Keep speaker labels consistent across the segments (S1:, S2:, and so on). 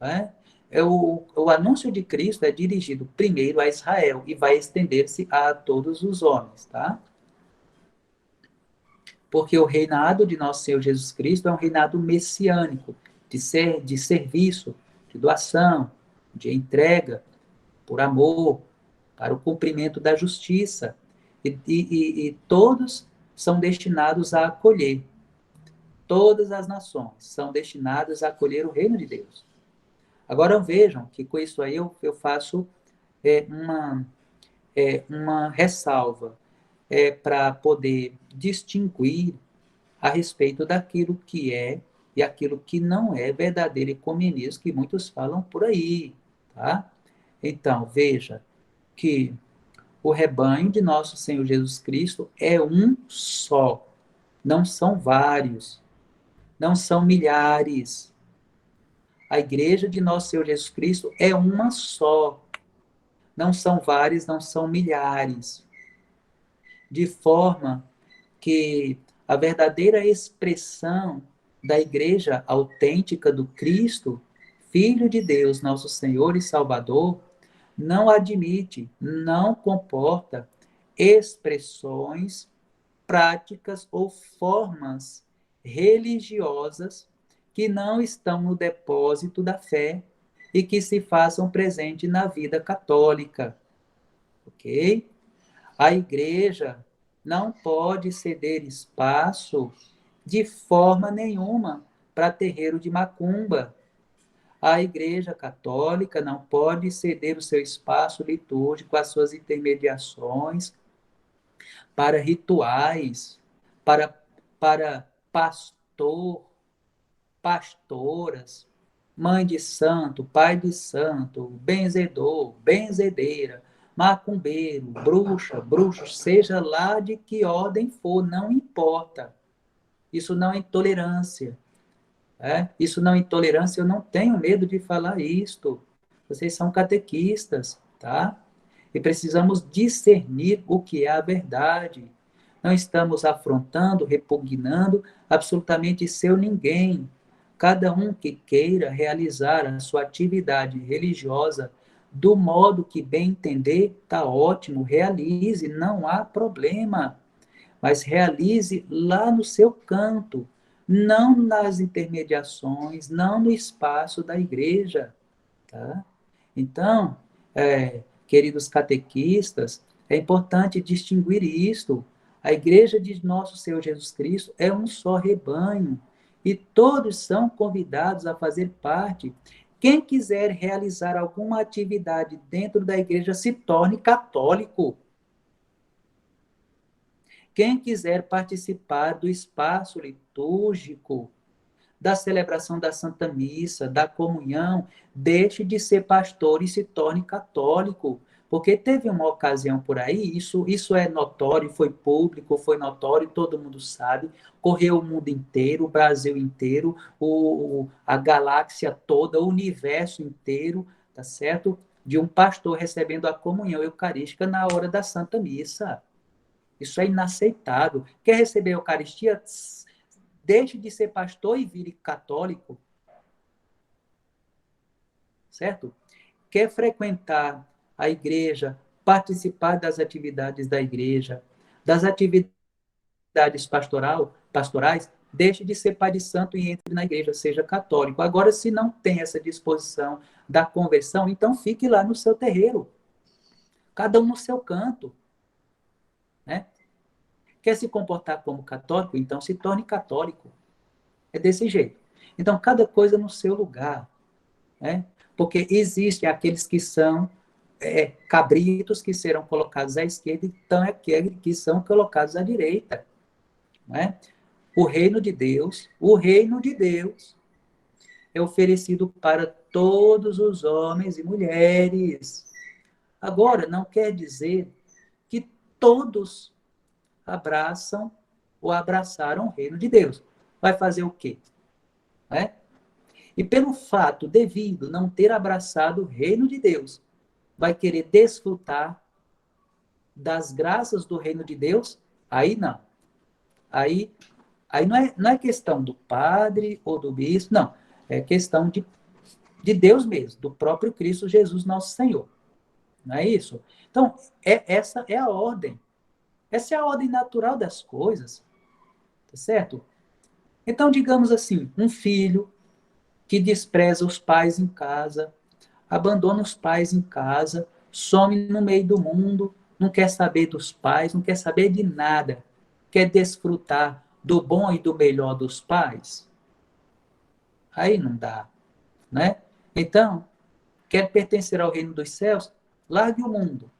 S1: né? O anúncio de Cristo é dirigido primeiro a Israel e vai estender-se a todos os homens, tá? Porque o reinado de nosso Senhor Jesus Cristo é um reinado messiânico, de serviço, de doação, de entrega, por amor, para o cumprimento da justiça. E todos são destinados a acolher. Todas as nações são destinadas a acolher o reino de Deus. Agora vejam que com isso aí eu faço é, uma, uma ressalva para poder distinguir a respeito daquilo que é e aquilo que não é verdadeiro ecumenismo que muitos falam por aí, tá? Então, veja que o rebanho de nosso Senhor Jesus Cristo é um só, não são vários, não são milhares. A igreja de nosso Senhor Jesus Cristo é uma só, não são vários, não são milhares. De forma que a verdadeira expressão da igreja autêntica do Cristo, Filho de Deus, nosso Senhor e Salvador, não admite, não comporta expressões, práticas ou formas religiosas que não estão no depósito da fé e que se façam presente na vida católica, ok? A igreja não pode ceder espaço de forma nenhuma para terreiro de macumba. A igreja católica não pode ceder o seu espaço litúrgico, as suas intermediações para rituais, para pastor, pastoras, mãe de santo, pai de santo, benzedor, benzedeira, macumbeiro, bruxa, bruxo, seja lá de que ordem for, não importa. Isso não é intolerância. Isso não é intolerância, eu não tenho medo de falar isto. Vocês são catequistas, tá? E precisamos discernir o que é a verdade. Não estamos afrontando, repugnando absolutamente seu ninguém. Cada um que queira realizar a sua atividade religiosa do modo que bem entender, tá ótimo, realize, não há problema. Mas realize lá no seu canto, não nas intermediações, não no espaço da igreja, tá? Então, queridos catequistas, é importante distinguir isto. A igreja de nosso Senhor Jesus Cristo é um só rebanho e todos são convidados a fazer parte. Quem quiser realizar alguma atividade dentro da igreja se torne católico. Quem quiser participar do espaço litúrgico, da celebração da Santa Missa, da comunhão, deixe de ser pastor e se torne católico. Porque teve uma ocasião por aí, isso é notório, foi público, foi notório, todo mundo sabe, correu o mundo inteiro, o Brasil inteiro, a galáxia toda, o universo inteiro, tá certo? De um pastor recebendo a comunhão eucarística na hora da Santa Missa. Isso é inaceitável. Quer receber a Eucaristia? Deixe de ser pastor e vire católico, certo? Quer frequentar a igreja, participar das atividades da igreja, das atividades pastorais, deixe de ser pai de santo e entre na igreja, seja católico. Agora, se não tem essa disposição da conversão, então fique lá no seu terreiro, cada um no seu canto, né? Quer se comportar como católico? Então se torne católico. É desse jeito. Então, cada coisa no seu lugar, né? Porque existem aqueles que são cabritos que serão colocados à esquerda e então aqueles que são colocados à direita, né? O reino de Deus é oferecido para todos os homens e mulheres. Agora, não quer dizer que todos abraçam ou abraçaram o reino de Deus. Vai fazer o quê? Né? E pelo fato devido não ter abraçado o reino de Deus, vai querer desfrutar das graças do reino de Deus? Aí não. Aí, aí não é questão do padre ou do bispo, não. É questão de Deus mesmo, do próprio Cristo Jesus, nosso Senhor. Não é isso? Então, essa é a ordem. Essa é a ordem natural das coisas, tá certo? Então, digamos assim, um filho que despreza os pais em casa, abandona os pais em casa, some no meio do mundo, não quer saber dos pais, não quer saber de nada, quer desfrutar do bom e do melhor dos pais, aí não dá, né? Então, quer pertencer ao reino dos céus, largue o mundo.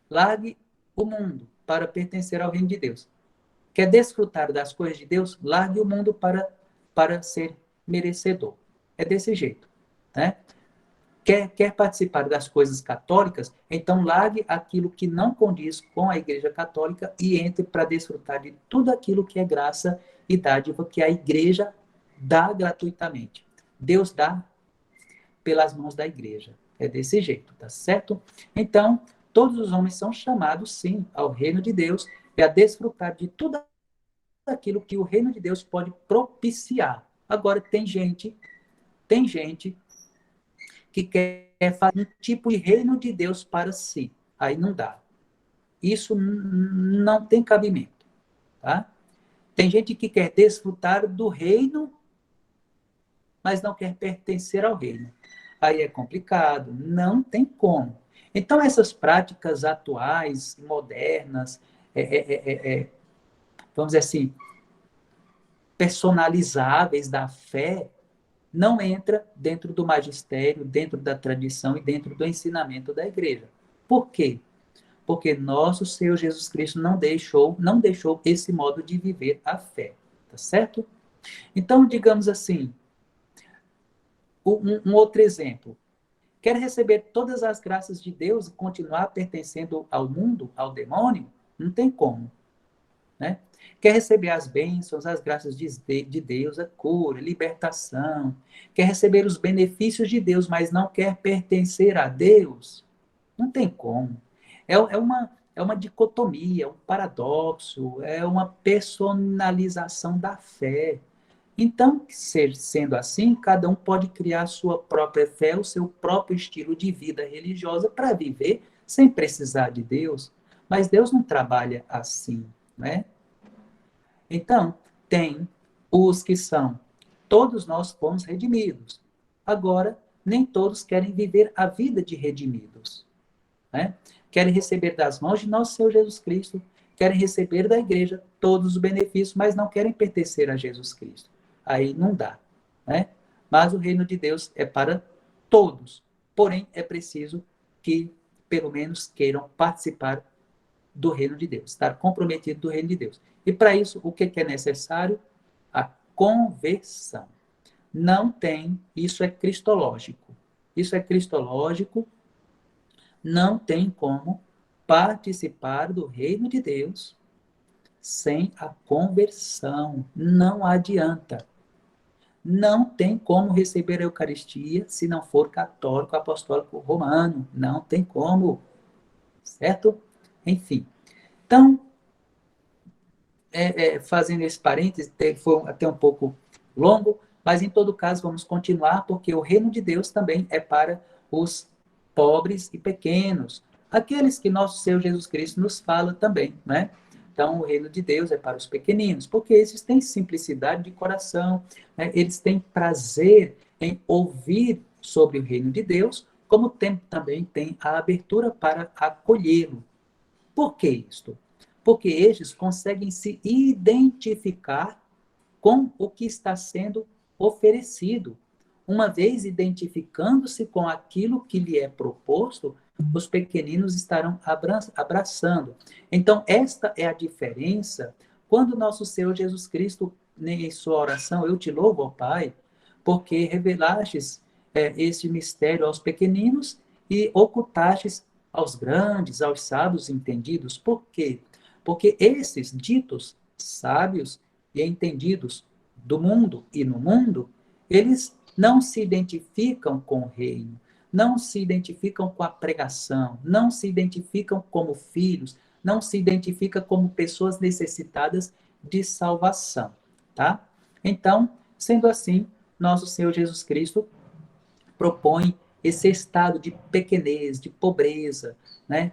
S1: Largue o mundo para pertencer ao reino de Deus. Quer desfrutar das coisas de Deus? Largue o mundo para ser merecedor. É desse jeito, né? Quer participar das coisas católicas? Então largue aquilo que não condiz com a Igreja Católica e entre para desfrutar de tudo aquilo que é graça e dádiva que a Igreja dá gratuitamente. Deus dá pelas mãos da Igreja. É desse jeito, tá certo? Então, todos os homens são chamados, sim, ao reino de Deus e a desfrutar de tudo aquilo que o reino de Deus pode propiciar. Agora, tem gente que quer fazer um tipo de reino de Deus para si. Aí não dá. Isso não tem cabimento, tá? Tem gente que quer desfrutar do reino, mas não quer pertencer ao reino. Aí é complicado, não tem como. Então, essas práticas atuais, modernas, vamos dizer assim, personalizáveis da fé, não entra dentro do magistério, dentro da tradição e dentro do ensinamento da igreja. Por quê? Porque nosso Senhor Jesus Cristo não deixou esse modo de viver a fé, tá certo? Então, digamos assim, um outro exemplo. Quer receber todas as graças de Deus e continuar pertencendo ao mundo, ao demônio? Não tem como, né? Quer receber as bênçãos, as graças de Deus, a cura, a libertação. Quer receber os benefícios de Deus, mas não quer pertencer a Deus? Não tem como. É uma dicotomia, um paradoxo, é uma personalização da fé. Então, sendo assim, cada um pode criar a sua própria fé, o seu próprio estilo de vida religiosa para viver sem precisar de Deus. Mas Deus não trabalha assim, né? Então, tem os que são, todos nós fomos redimidos. Agora, nem todos querem viver a vida de redimidos, né? Querem receber das mãos de nosso Senhor Jesus Cristo, querem receber da igreja todos os benefícios, mas não querem pertencer a Jesus Cristo. Aí não dá, né? Mas o reino de Deus é para todos. Porém, é preciso que, pelo menos, queiram participar do reino de Deus, estar comprometido do reino de Deus. E para isso, o que é necessário? A conversão. Não tem, isso é cristológico. Isso é cristológico, não tem como participar do reino de Deus sem a conversão. Não adianta. Não tem como receber a Eucaristia se não for católico, apostólico, romano. Não tem como. Certo? Enfim. Então, fazendo esse parênteses, foi até um pouco longo, mas em todo caso vamos continuar, porque o reino de Deus também é para os pobres e pequenos, aqueles que nosso Senhor Jesus Cristo nos fala também, né? Então, o reino de Deus é para os pequeninos, porque esses têm simplicidade de coração, né? Eles têm prazer em ouvir sobre o reino de Deus, como também tem a abertura para acolhê-lo. Por que isto? Porque estes conseguem se identificar com o que está sendo oferecido. Uma vez identificando-se com aquilo que lhe é proposto, os pequeninos estarão abraçando. Então, esta é a diferença quando nosso Senhor Jesus Cristo, em sua oração, eu te louvo, ó Pai, porque revelastes este mistério aos pequeninos e ocultastes aos grandes, aos sábios entendidos. Por quê? Porque esses ditos sábios e entendidos do mundo e no mundo, eles não se identificam com o reino, não se identificam com a pregação, não se identificam como filhos, não se identificam como pessoas necessitadas de salvação, tá? Então, sendo assim, nosso Senhor Jesus Cristo propõe esse estado de pequenez, de pobreza, né?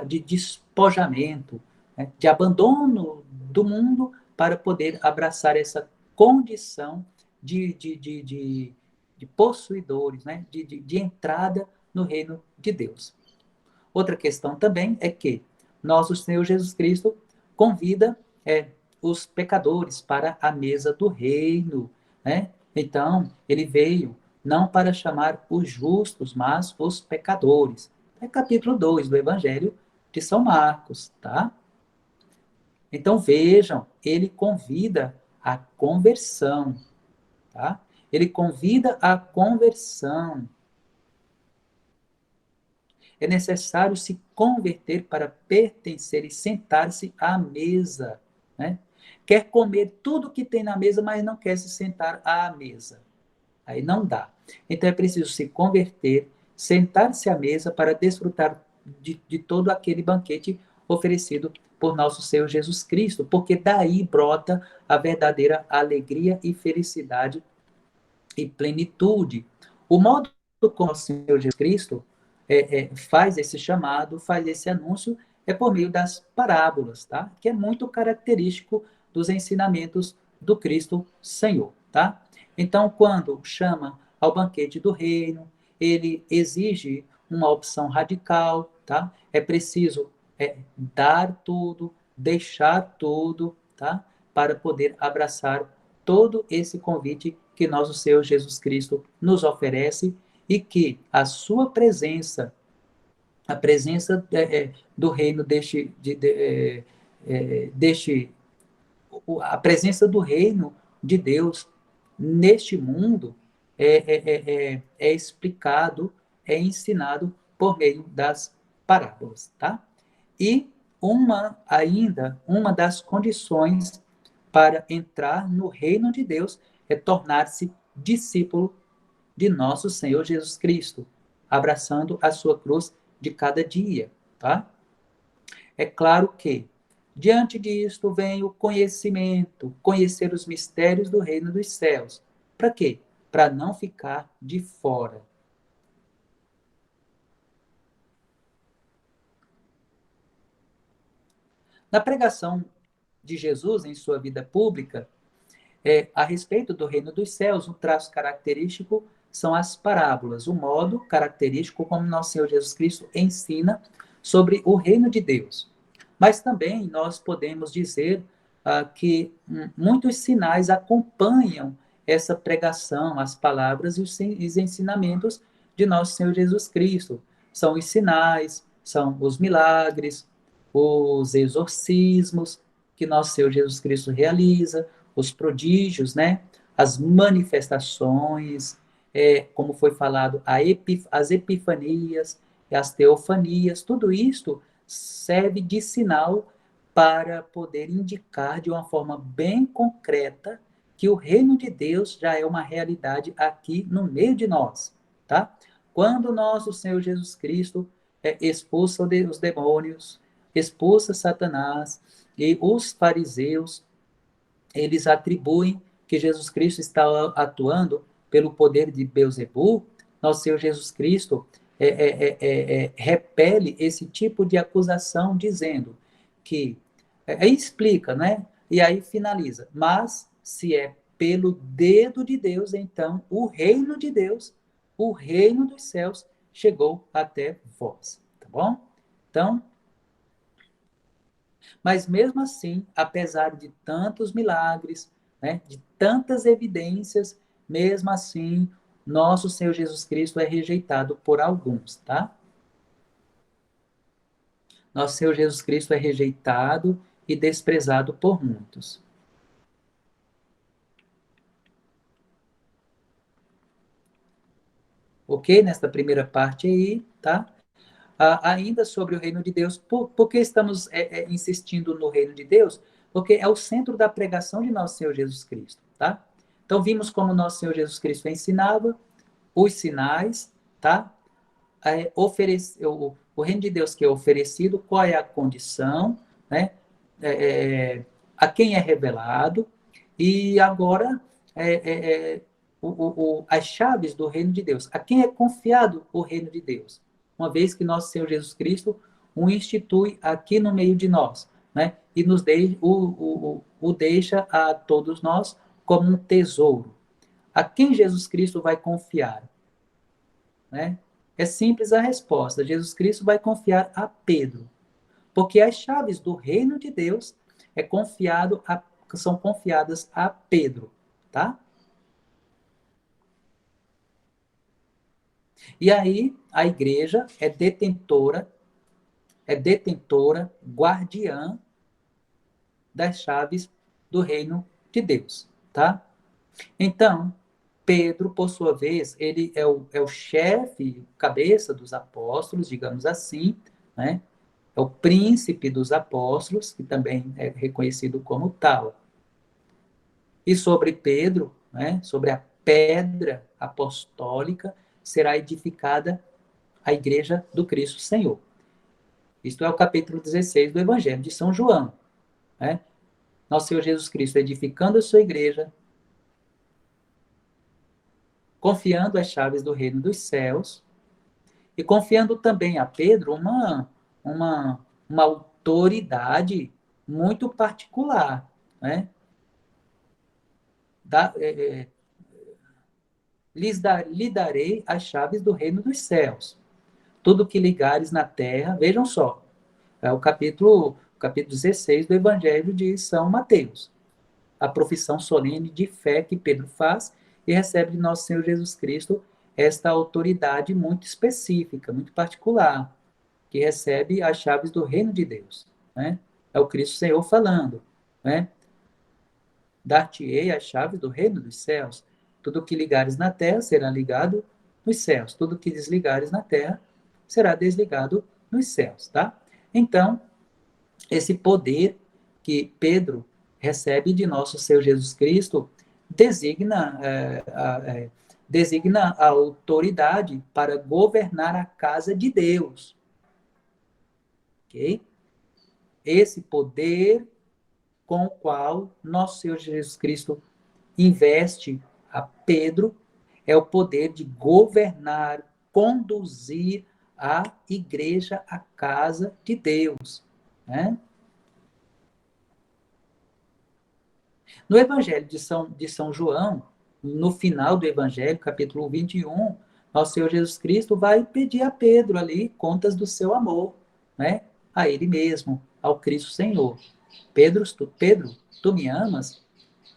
S1: De despojamento, né? De abandono do mundo para poder abraçar essa condição de possuidores, né? De entrada no reino de Deus. Outra questão também é que nosso Senhor Jesus Cristo convida os pecadores para a mesa do reino, né? Então, ele veio não para chamar os justos, mas os pecadores. É capítulo 2 do Evangelho de São Marcos, tá? Então, vejam, ele convida a conversão, tá? Ele convida a conversão. É necessário se converter para pertencer e sentar-se à mesa, né? Quer comer tudo que tem na mesa, mas não quer se sentar à mesa. Aí não dá. Então é preciso se converter, sentar-se à mesa para desfrutar de todo aquele banquete oferecido por nosso Senhor Jesus Cristo, porque daí brota a verdadeira alegria e felicidade e plenitude. O modo como o Senhor Jesus Cristo faz esse chamado, faz esse anúncio, é por meio das parábolas, tá? Que é muito característico dos ensinamentos do Cristo Senhor, tá? Então, quando chama ao banquete do reino, ele exige uma opção radical, tá? É preciso dar tudo, deixar tudo, tá? Para poder abraçar todo esse convite que nosso Senhor Jesus Cristo nos oferece e que a sua presença, a presença do reino a presença do reino de Deus neste mundo é explicado, é ensinado por meio das parábolas, tá? E uma das condições para entrar no reino de Deus é tornar-se discípulo de nosso Senhor Jesus Cristo, abraçando a sua cruz de cada dia, tá? É claro que, diante disto, vem o conhecimento, conhecer os mistérios do reino dos céus. Para quê? Para não ficar de fora. Na pregação de Jesus em sua vida pública, a respeito do reino dos céus, um traço característico são as parábolas, o modo característico como nosso Senhor Jesus Cristo ensina sobre o reino de Deus. Mas também nós podemos dizer que muitos sinais acompanham essa pregação, as palavras e os ensinamentos de nosso Senhor Jesus Cristo. São os sinais, são os milagres, os exorcismos que nosso Senhor Jesus Cristo realiza, os prodígios, né? As manifestações, como foi falado, as epifanias, as teofanias, tudo isto serve de sinal para poder indicar de uma forma bem concreta que o reino de Deus já é uma realidade aqui no meio de nós, tá? Quando nosso Senhor Jesus Cristo expulsa os demônios, expulsa Satanás e os fariseus, eles atribuem que Jesus Cristo está atuando pelo poder de Beelzebul. Nosso Senhor Jesus Cristo repele esse tipo de acusação, dizendo que, aí explica, né? E aí finaliza, mas se é pelo dedo de Deus, então o reino de Deus, o reino dos céus, chegou até vós, tá bom? Então, mas mesmo assim, apesar de tantos milagres, né, de tantas evidências, mesmo assim, nosso Senhor Jesus Cristo é rejeitado por alguns, tá? Nosso Senhor Jesus Cristo é rejeitado e desprezado por muitos. Ok? Nesta primeira parte aí, tá? Ainda sobre o reino de Deus. Por que estamos insistindo no reino de Deus? Porque é o centro da pregação de nosso Senhor Jesus Cristo, tá? Então, vimos como nosso Senhor Jesus Cristo ensinava os sinais, tá? O reino de Deus que é oferecido, qual é a condição, né? A quem é revelado, e agora as chaves do reino de Deus. A quem é confiado o reino de Deus? Uma vez que nosso Senhor Jesus Cristo o institui aqui no meio de nós, né? E o deixa a todos nós como um tesouro. A quem Jesus Cristo vai confiar? Né? É simples a resposta. Jesus Cristo vai confiar a Pedro, porque as chaves do reino de Deus são confiadas a Pedro, tá? E aí a igreja é detentora, guardiã das chaves do reino de Deus, tá? Então, Pedro, por sua vez, ele é o chefe, cabeça dos apóstolos, digamos assim, né? É o príncipe dos apóstolos, que também é reconhecido como tal. E sobre Pedro, né, sobre a pedra apostólica, será edificada a igreja do Cristo Senhor. Isto é o capítulo 16 do Evangelho de São João. Né? Nosso Senhor Jesus Cristo edificando a sua igreja, confiando as chaves do reino dos céus e confiando também a Pedro uma autoridade muito particular. Né? É, lhe darei as chaves do reino dos céus. Tudo que ligares na terra, vejam só, é o capítulo 16 do Evangelho de São Mateus. A profissão solene de fé que Pedro faz e recebe de nosso Senhor Jesus Cristo esta autoridade muito específica, muito particular, que recebe as chaves do reino de Deus. Né? É o Cristo Senhor falando. Né? Dar-te-ei as chaves do reino dos céus. Tudo que ligares na terra será ligado nos céus. Tudo que desligares na terra será desligado nos céus, tá? Então, esse poder que Pedro recebe de nosso Senhor Jesus Cristo designa a autoridade para governar a casa de Deus. Ok? Esse poder com o qual nosso Senhor Jesus Cristo investe a Pedro é o poder de governar, conduzir a igreja, a casa de Deus. Né? No Evangelho de São João, no final do Evangelho, capítulo 21, nosso Senhor Jesus Cristo vai pedir a Pedro ali contas do seu amor, né? A ele mesmo, ao Cristo Senhor. Pedro, tu me amas?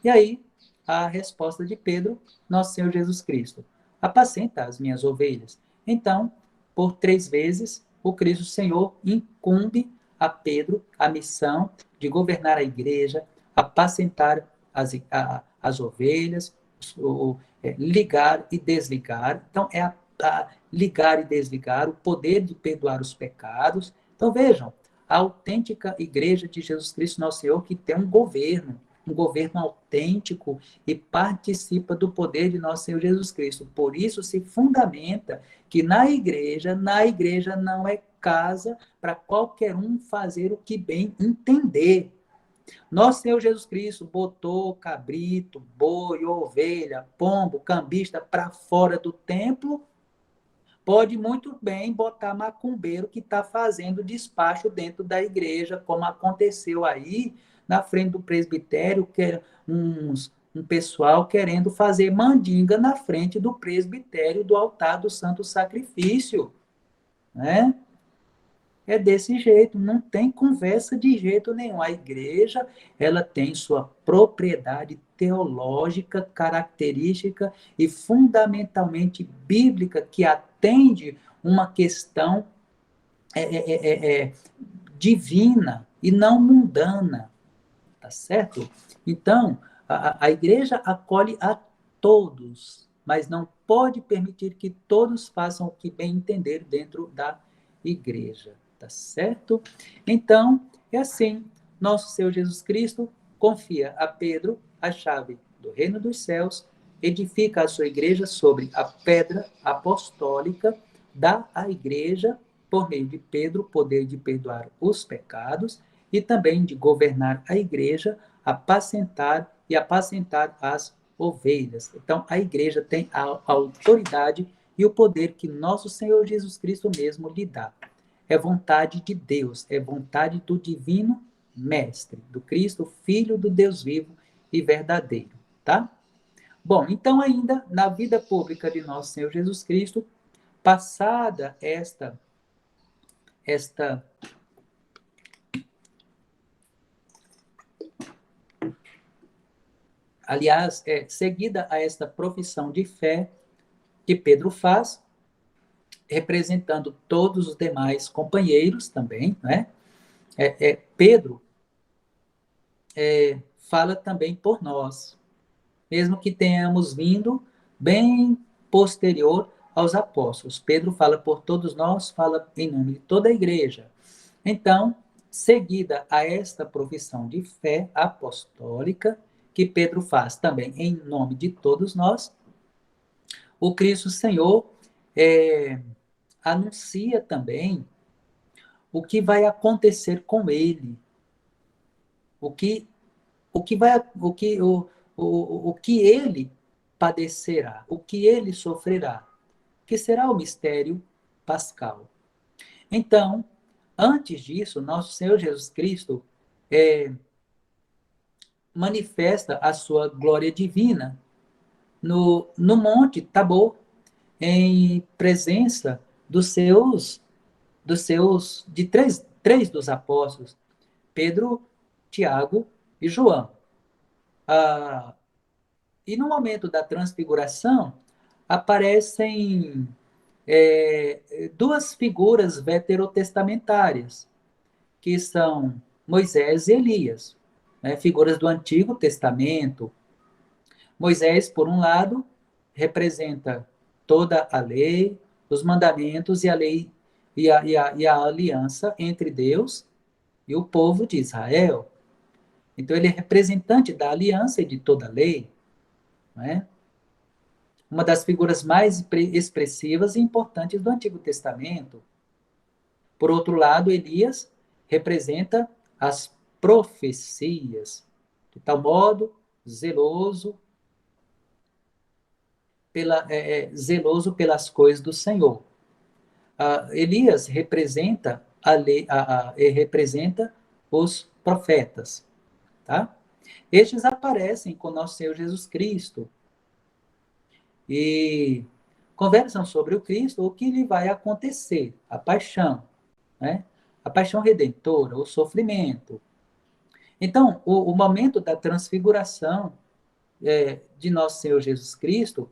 S1: E aí, a resposta de Pedro, nosso Senhor Jesus Cristo: apacenta as minhas ovelhas. Então, por 3 vezes, o Cristo Senhor incumbe a Pedro a missão de governar a igreja, apacentar as ovelhas, ligar e desligar. Então, é a ligar e desligar, o poder de perdoar os pecados. Então, vejam, a autêntica igreja de Jesus Cristo, nosso Senhor, que tem um governo autêntico e participa do poder de nosso Senhor Jesus Cristo. Por isso se fundamenta que na igreja não é casa para qualquer um fazer o que bem entender. Nosso Senhor Jesus Cristo botou cabrito, boi, ovelha, pombo, cambista para fora do templo. Pode muito bem botar macumbeiro que está fazendo despacho dentro da igreja, como aconteceu aí na frente do presbitério, que um pessoal querendo fazer mandinga na frente do presbitério do altar do Santo Sacrifício. Né? É desse jeito, não tem conversa de jeito nenhum. A igreja, ela tem sua propriedade teológica, característica e fundamentalmente bíblica que atende uma questão é, é, é, é, divina e não mundana, tá certo? Então, a igreja acolhe a todos, mas não pode permitir que todos façam o que bem entender dentro da igreja, tá certo? Então, é assim, nosso Senhor Jesus Cristo confia a Pedro a chave do reino dos céus, edifica a sua igreja sobre a pedra apostólica, dá à igreja, por meio de Pedro, o poder de perdoar os pecados e também de governar a igreja, apacentar as ovelhas. Então, a igreja tem a autoridade e o poder que nosso Senhor Jesus Cristo mesmo lhe dá. É vontade de Deus, é vontade do divino mestre, do Cristo, filho do Deus vivo e verdadeiro, tá? Bom, então ainda na vida pública de nosso Senhor Jesus Cristo, passada esta aliás, seguida a esta profissão de fé que Pedro faz, representando todos os demais companheiros também, né? Pedro fala também por nós, mesmo que tenhamos vindo bem posterior aos apóstolos. Pedro fala por todos nós, fala em nome de toda a igreja. Então, seguida a esta profissão de fé apostólica, que Pedro faz também em nome de todos nós, o Cristo Senhor anuncia também o que vai acontecer com ele, o que ele padecerá, o que ele sofrerá, que será o mistério pascal. Então, antes disso, nosso Senhor Jesus Cristo manifesta a sua glória divina no Monte Tabor, em presença de três dos apóstolos, Pedro, Tiago e João. E no momento da transfiguração, aparecem duas figuras veterotestamentárias, que são Moisés e Elias, né, figuras do Antigo Testamento. Moisés, por um lado, representa toda a lei, os mandamentos e a lei e a aliança entre Deus e o povo de Israel. Então, ele é representante da aliança e de toda a lei. Não é? Uma das figuras mais expressivas e importantes do Antigo Testamento. Por outro lado, Elias representa as profecias, de tal modo zeloso zeloso pelas coisas do Senhor. Elias representa a lei, representa os profetas, tá? Estes aparecem com nosso Senhor Jesus Cristo e conversam sobre o Cristo, o que lhe vai acontecer, a paixão, né? A paixão redentora, o sofrimento. Então, o momento da transfiguração de nosso Senhor Jesus Cristo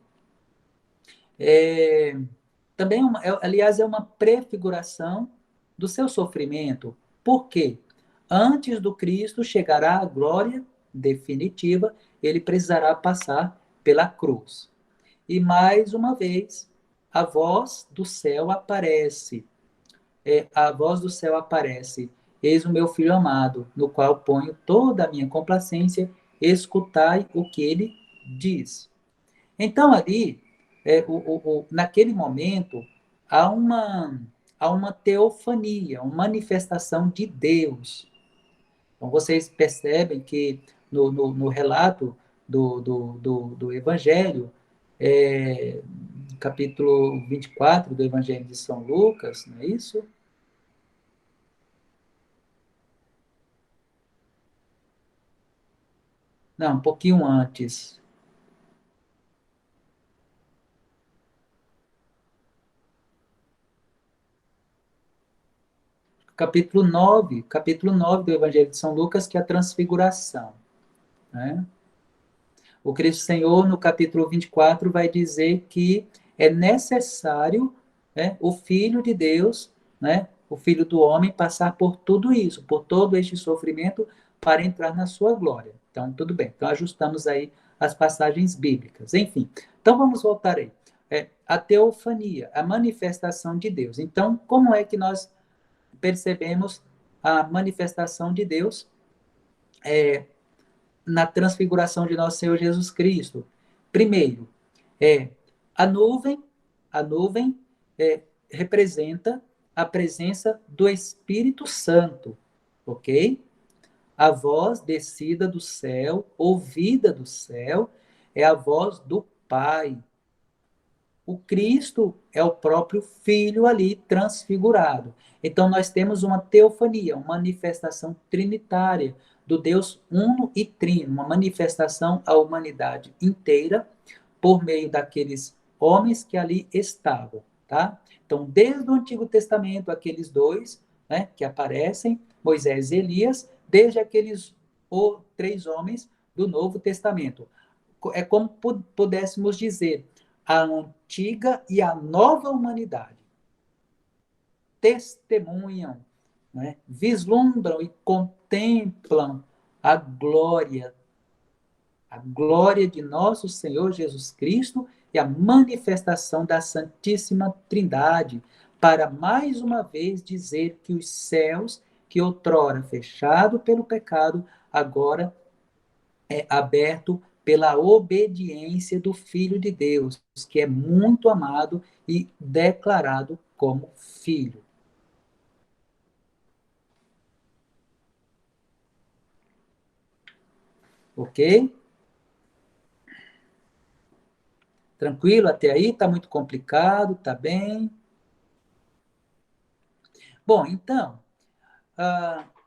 S1: também, aliás, é uma prefiguração do seu sofrimento. Por quê? Antes do Cristo chegará a glória definitiva, ele precisará passar pela cruz. E mais uma vez, a voz do céu aparece. A voz do céu aparece. Eis o meu filho amado, no qual ponho toda a minha complacência, escutai o que ele diz. Então, ali, naquele momento, há uma teofania, uma manifestação de Deus. Então, vocês percebem que no relato do Evangelho, capítulo 24 do Evangelho de São Lucas, não é isso? Não, um pouquinho antes. Capítulo nove do Evangelho de São Lucas, que é a transfiguração. Né? O Cristo Senhor, no capítulo 24, vai dizer que é necessário, né, o Filho de Deus, né, o Filho do homem, passar por tudo isso, por todo este sofrimento, para entrar na sua glória. Então, tudo bem. Então, ajustamos aí as passagens bíblicas. Enfim, então vamos voltar aí. A teofania, a manifestação de Deus. Então, como é que nós percebemos a manifestação de Deus na transfiguração de nosso Senhor Jesus Cristo? Primeiro, a nuvem, a nuvem representa a presença do Espírito Santo, ok? A voz descida do céu, ouvida do céu, é a voz do Pai. O Cristo é o próprio Filho ali transfigurado. Então nós temos uma teofania, uma manifestação trinitária do Deus uno e trino, uma manifestação à humanidade inteira por meio daqueles homens que ali estavam, tá? Então, desde o Antigo Testamento, aqueles dois, né, que aparecem, Moisés e Elias, desde aqueles três homens do Novo Testamento. É como pudéssemos dizer, a antiga e a nova humanidade testemunham, né, vislumbram e contemplam a glória de nosso Senhor Jesus Cristo e a manifestação da Santíssima Trindade, para mais uma vez dizer que os céus, que outrora fechado pelo pecado, agora é aberto pela obediência do Filho de Deus, que é muito amado e declarado como filho. Ok? Tranquilo até aí? Está muito complicado? Está bem? Bom, então,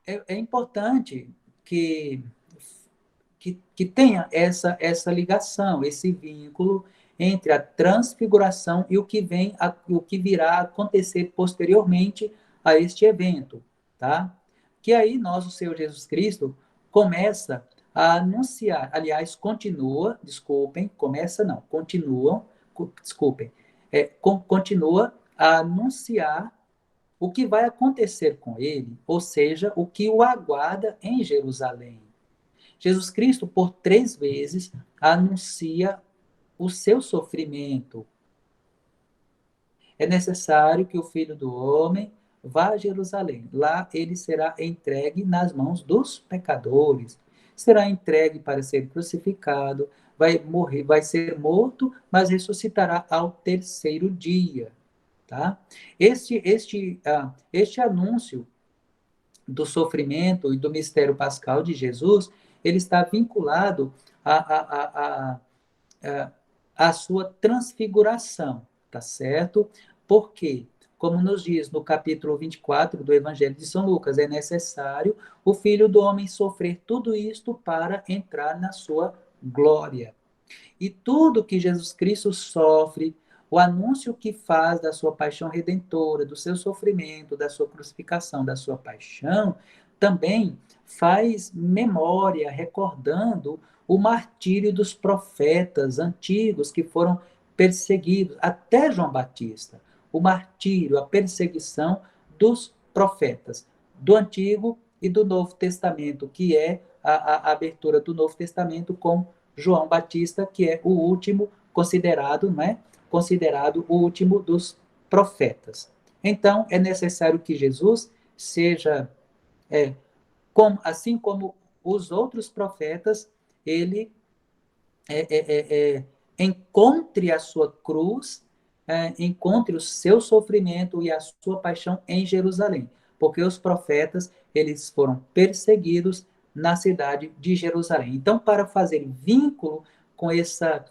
S1: é importante que, que tenha essa ligação, esse vínculo entre a transfiguração e o que virá a acontecer posteriormente a este evento, tá? Que aí nosso Senhor Jesus Cristo começa a anunciar, aliás, continua, desculpem, começa não, continuam, desculpem, continua a anunciar o que vai acontecer com ele, ou seja, o que o aguarda em Jerusalém. Jesus Cristo, por 3 vezes, anuncia o seu sofrimento. É necessário que o Filho do Homem vá a Jerusalém. Lá ele será entregue nas mãos dos pecadores. Será entregue para ser crucificado, vai morrer, vai ser morto, mas ressuscitará ao terceiro dia. Tá? Este anúncio do sofrimento e do mistério pascal de Jesus, ele está vinculado à sua transfiguração, tá certo? Porque, como nos diz no capítulo 24 do Evangelho de São Lucas, é necessário o Filho do Homem sofrer tudo isto para entrar na sua glória. E tudo que Jesus Cristo sofre, o anúncio que faz da sua paixão redentora, do seu sofrimento, da sua crucificação, da sua paixão, também faz memória, recordando o martírio dos profetas antigos que foram perseguidos, até João Batista. O martírio, a perseguição dos profetas do Antigo e do Novo Testamento, que é a abertura do Novo Testamento com João Batista, que é o último considerado, né? Considerado o último dos profetas. Então, é necessário que Jesus seja, assim como os outros profetas, ele encontre a sua cruz, encontre o seu sofrimento e a sua paixão em Jerusalém, porque os profetas eles foram perseguidos na cidade de Jerusalém. Então, para fazer vínculo com essa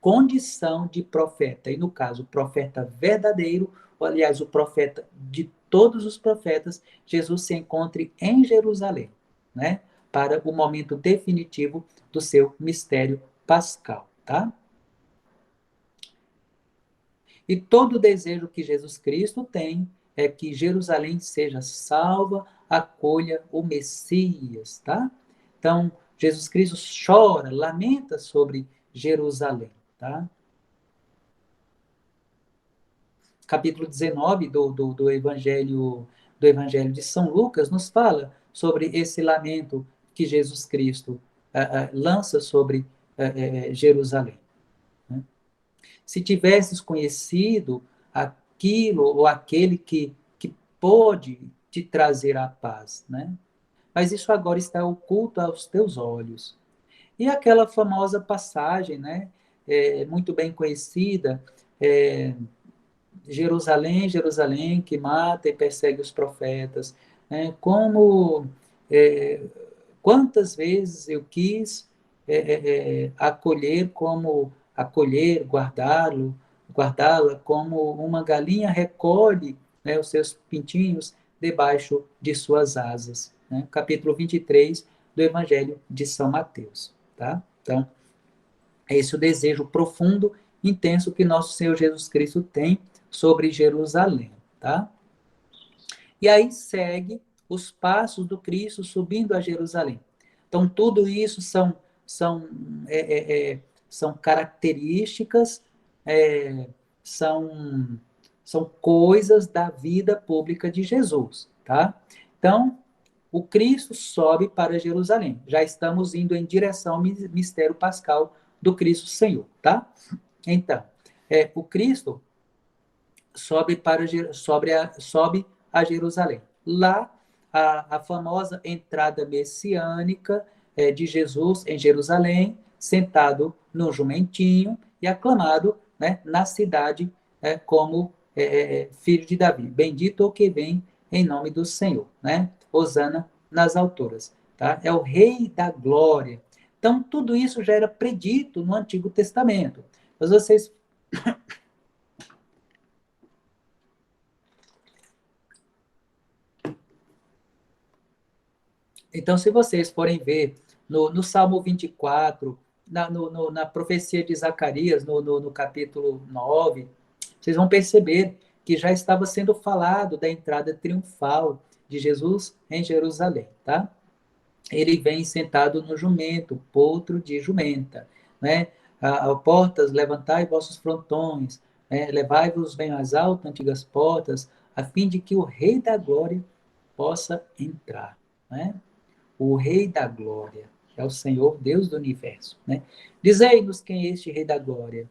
S1: condição de profeta, e no caso, o profeta verdadeiro, ou, aliás, o profeta de todos os profetas, Jesus se encontre em Jerusalém, né? Para o momento definitivo do seu mistério pascal, tá? E todo o desejo que Jesus Cristo tem é que Jerusalém seja salva, acolha o Messias, tá? Então, Jesus Cristo chora, lamenta sobre Jerusalém, tá? Capítulo 19 do Evangelho de São Lucas nos fala sobre esse lamento que Jesus Cristo lança sobre Jerusalém. Né? Se tivesses conhecido aquilo ou aquele que pode te trazer a paz, né? Mas isso agora está oculto aos teus olhos. E aquela famosa passagem, né? Muito bem conhecida, Jerusalém, Jerusalém, que mata e persegue os profetas. Né? Quantas vezes eu quis acolher, guardá-la como uma galinha recolhe, né, os seus pintinhos debaixo de suas asas. Né? Capítulo 23 do Evangelho de São Mateus. Tá? Então, é esse o desejo profundo, intenso que nosso Senhor Jesus Cristo tem sobre Jerusalém. Tá? E aí segue os passos do Cristo subindo a Jerusalém. Então, tudo isso são, é, é, são características, é, são, são coisas da vida pública de Jesus, tá? Então, o Cristo sobe para Jerusalém. Já estamos indo em direção ao mistério pascal do Cristo Senhor, tá? Então, o Cristo sobe a Jerusalém. Lá, a famosa entrada messiânica de Jesus em Jerusalém, sentado no jumentinho e aclamado, né, na cidade como filho de Davi. Bendito o que vem em nome do Senhor, né? Hosana nas alturas, tá? É o Rei da Glória. Então, tudo isso já era predito no Antigo Testamento. Mas vocês Então, se vocês forem ver no Salmo 24, na profecia de Zacarias, no capítulo 9, vocês vão perceber que já estava sendo falado da entrada triunfal de Jesus em Jerusalém, tá? Ele vem sentado no jumento, potro de jumenta, né? A portas, levantai vossos frontões, né? Levai-vos bem mais alto, antigas portas, a fim de que o Rei da Glória possa entrar, né? O Rei da Glória, é o Senhor, Deus do universo. Né? Dizei-nos quem é este Rei da Glória.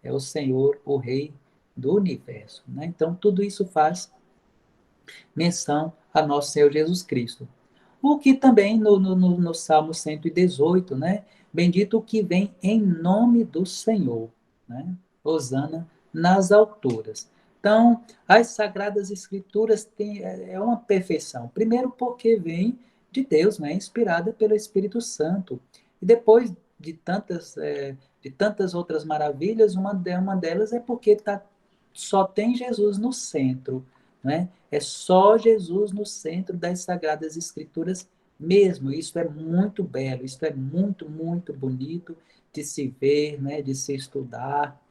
S1: É o Senhor, o Rei do universo. Né? Então, tudo isso faz menção a nosso Senhor Jesus Cristo. O que também no Salmo 118, né? Bendito o que vem em nome do Senhor. Né? Hosana nas alturas. Então, as Sagradas Escrituras têm, uma perfeição. Primeiro porque vem de Deus, né? Inspirada pelo Espírito Santo. E depois de tantas outras maravilhas, uma delas é porque só tem Jesus no centro. Né? É só Jesus no centro das Sagradas Escrituras mesmo. Isso é muito belo, isso é muito, muito bonito de se ver, né? De se estudar,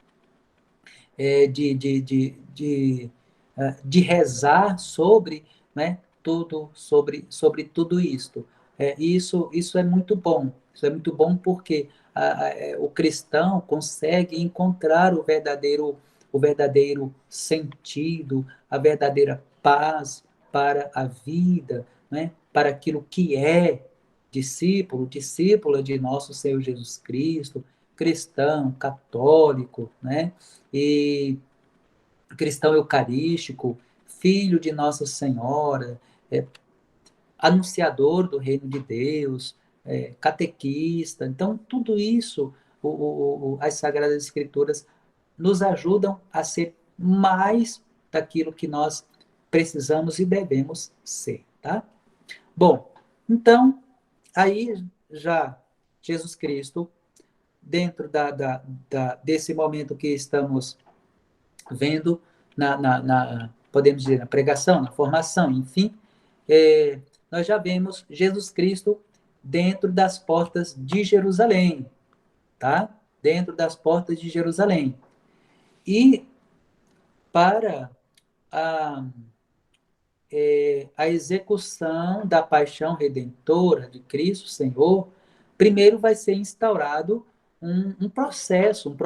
S1: de rezar sobre, né? Tudo, sobre tudo isto. Isso é muito bom. Isso é muito bom porque o cristão consegue encontrar o verdadeiro sentido, a verdadeira paz para a vida, né? Para aquilo que é discípulo, discípula de nosso Senhor Jesus Cristo, cristão, católico, né? E cristão eucarístico, filho de Nossa Senhora, anunciador do reino de Deus, catequista. Então, tudo isso, as Sagradas Escrituras nos ajudam a ser mais daquilo que nós precisamos e devemos ser, tá? Bom, então, aí já Jesus Cristo, dentro desse momento que estamos vendo podemos dizer, na pregação, na formação, enfim, nós já vemos Jesus Cristo dentro das portas de Jerusalém, tá? Dentro das portas de Jerusalém. E para a, a execução da paixão redentora de Cristo Senhor, primeiro vai ser instaurado um processo,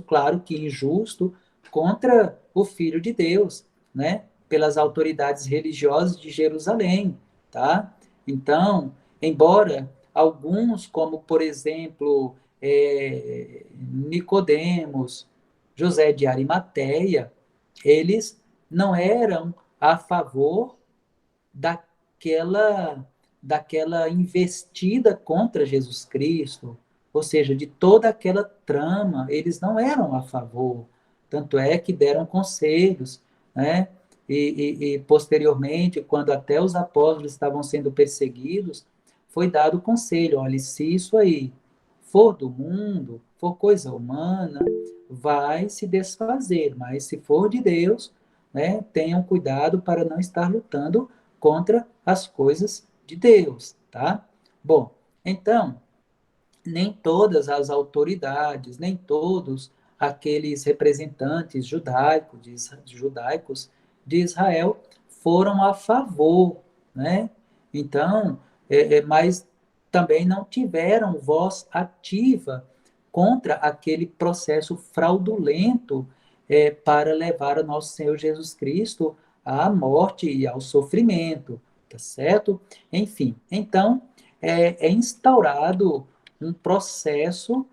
S1: claro que injusto, contra o Filho de Deus, né? Pelas autoridades religiosas de Jerusalém, tá? Então, embora alguns, como por exemplo Nicodemos, José de Arimateia, eles não eram a favor daquela, daquela investida contra Jesus Cristo, ou seja, de toda aquela trama, eles não eram a favor. Tanto é que deram conselhos, né? E posteriormente, quando até os apóstolos estavam sendo perseguidos, foi dado o conselho: olha, se isso aí for do mundo, for coisa humana, vai se desfazer, mas se for de Deus, né, tenham cuidado para não estar lutando contra as coisas de Deus, tá? Bom, então, nem todas as autoridades, nem todos aqueles representantes judaicos de Israel foram a favor, né? Então, mas também não tiveram voz ativa contra aquele processo fraudulento para levar o nosso Senhor Jesus Cristo à morte e ao sofrimento, tá certo? Enfim, então é instaurado um processo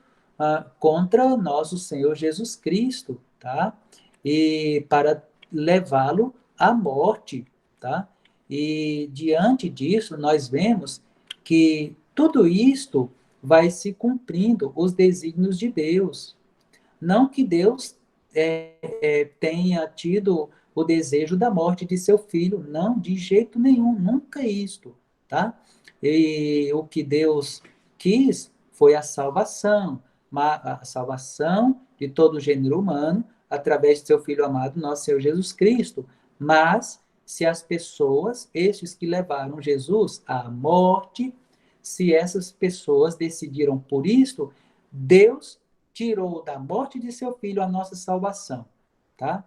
S1: contra nosso Senhor Jesus Cristo, tá? E para levá-lo à morte, tá? E diante disso, nós vemos que tudo isto vai se cumprindo os desígnios de Deus. Não que Deus tenha tido o desejo da morte de seu filho, não, de jeito nenhum, nunca isto, tá? E o que Deus quis foi a salvação de todo o gênero humano através de seu filho amado, nosso Senhor Jesus Cristo. Mas se as pessoas, estes que levaram Jesus à morte, se essas pessoas decidiram por isto, Deus tirou da morte de seu filho a nossa salvação, tá?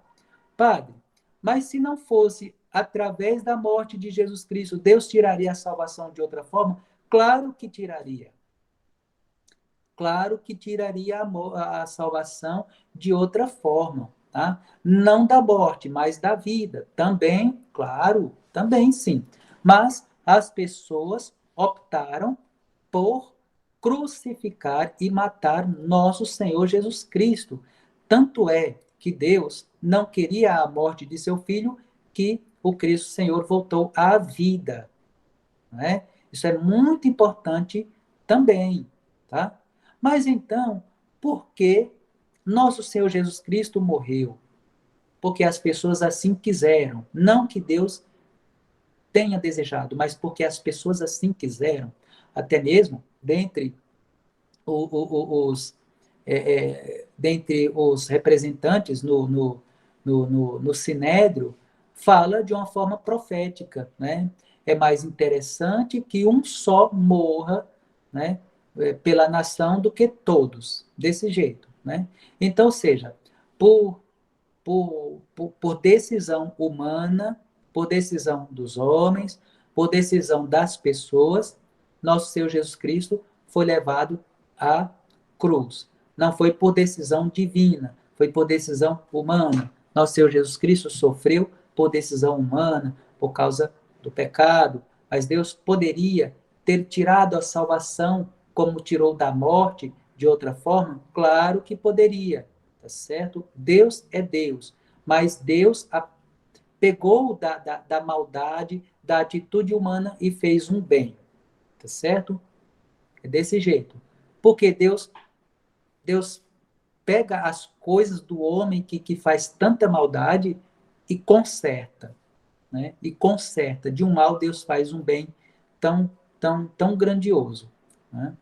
S1: Padre, mas se não fosse através da morte de Jesus Cristo, Deus tiraria a salvação de outra forma? Claro que tiraria. Claro que tiraria a salvação de outra forma, tá? Não da morte, mas da vida. Também, claro, também sim. Mas as pessoas optaram por crucificar e matar nosso Senhor Jesus Cristo. Tanto é que Deus não queria a morte de seu filho, que o Cristo Senhor voltou à vida, né? Isso é muito importante também, tá? Mas então, por que nosso Senhor Jesus Cristo morreu? Porque as pessoas assim quiseram, não que Deus tenha desejado, mas porque as pessoas assim quiseram, até mesmo dentre dentre os representantes no Sinédrio, fala de uma forma profética, né? É mais interessante que um só morra, né, pela nação do que todos, desse jeito, né? Então, ou seja, por decisão humana, por decisão dos homens, por decisão das pessoas, nosso Senhor Jesus Cristo foi levado à cruz. Não foi por decisão divina, foi por decisão humana. Nosso Senhor Jesus Cristo sofreu por decisão humana, por causa do pecado, mas Deus poderia ter tirado a salvação como tirou da morte de outra forma? Claro que poderia, tá certo? Deus é Deus, mas Deus pegou da maldade, da atitude humana e fez um bem, tá certo? É desse jeito. Porque Deus pega as coisas do homem que faz tanta maldade e conserta, né? E conserta. De um mal, Deus faz um bem tão grandioso, né?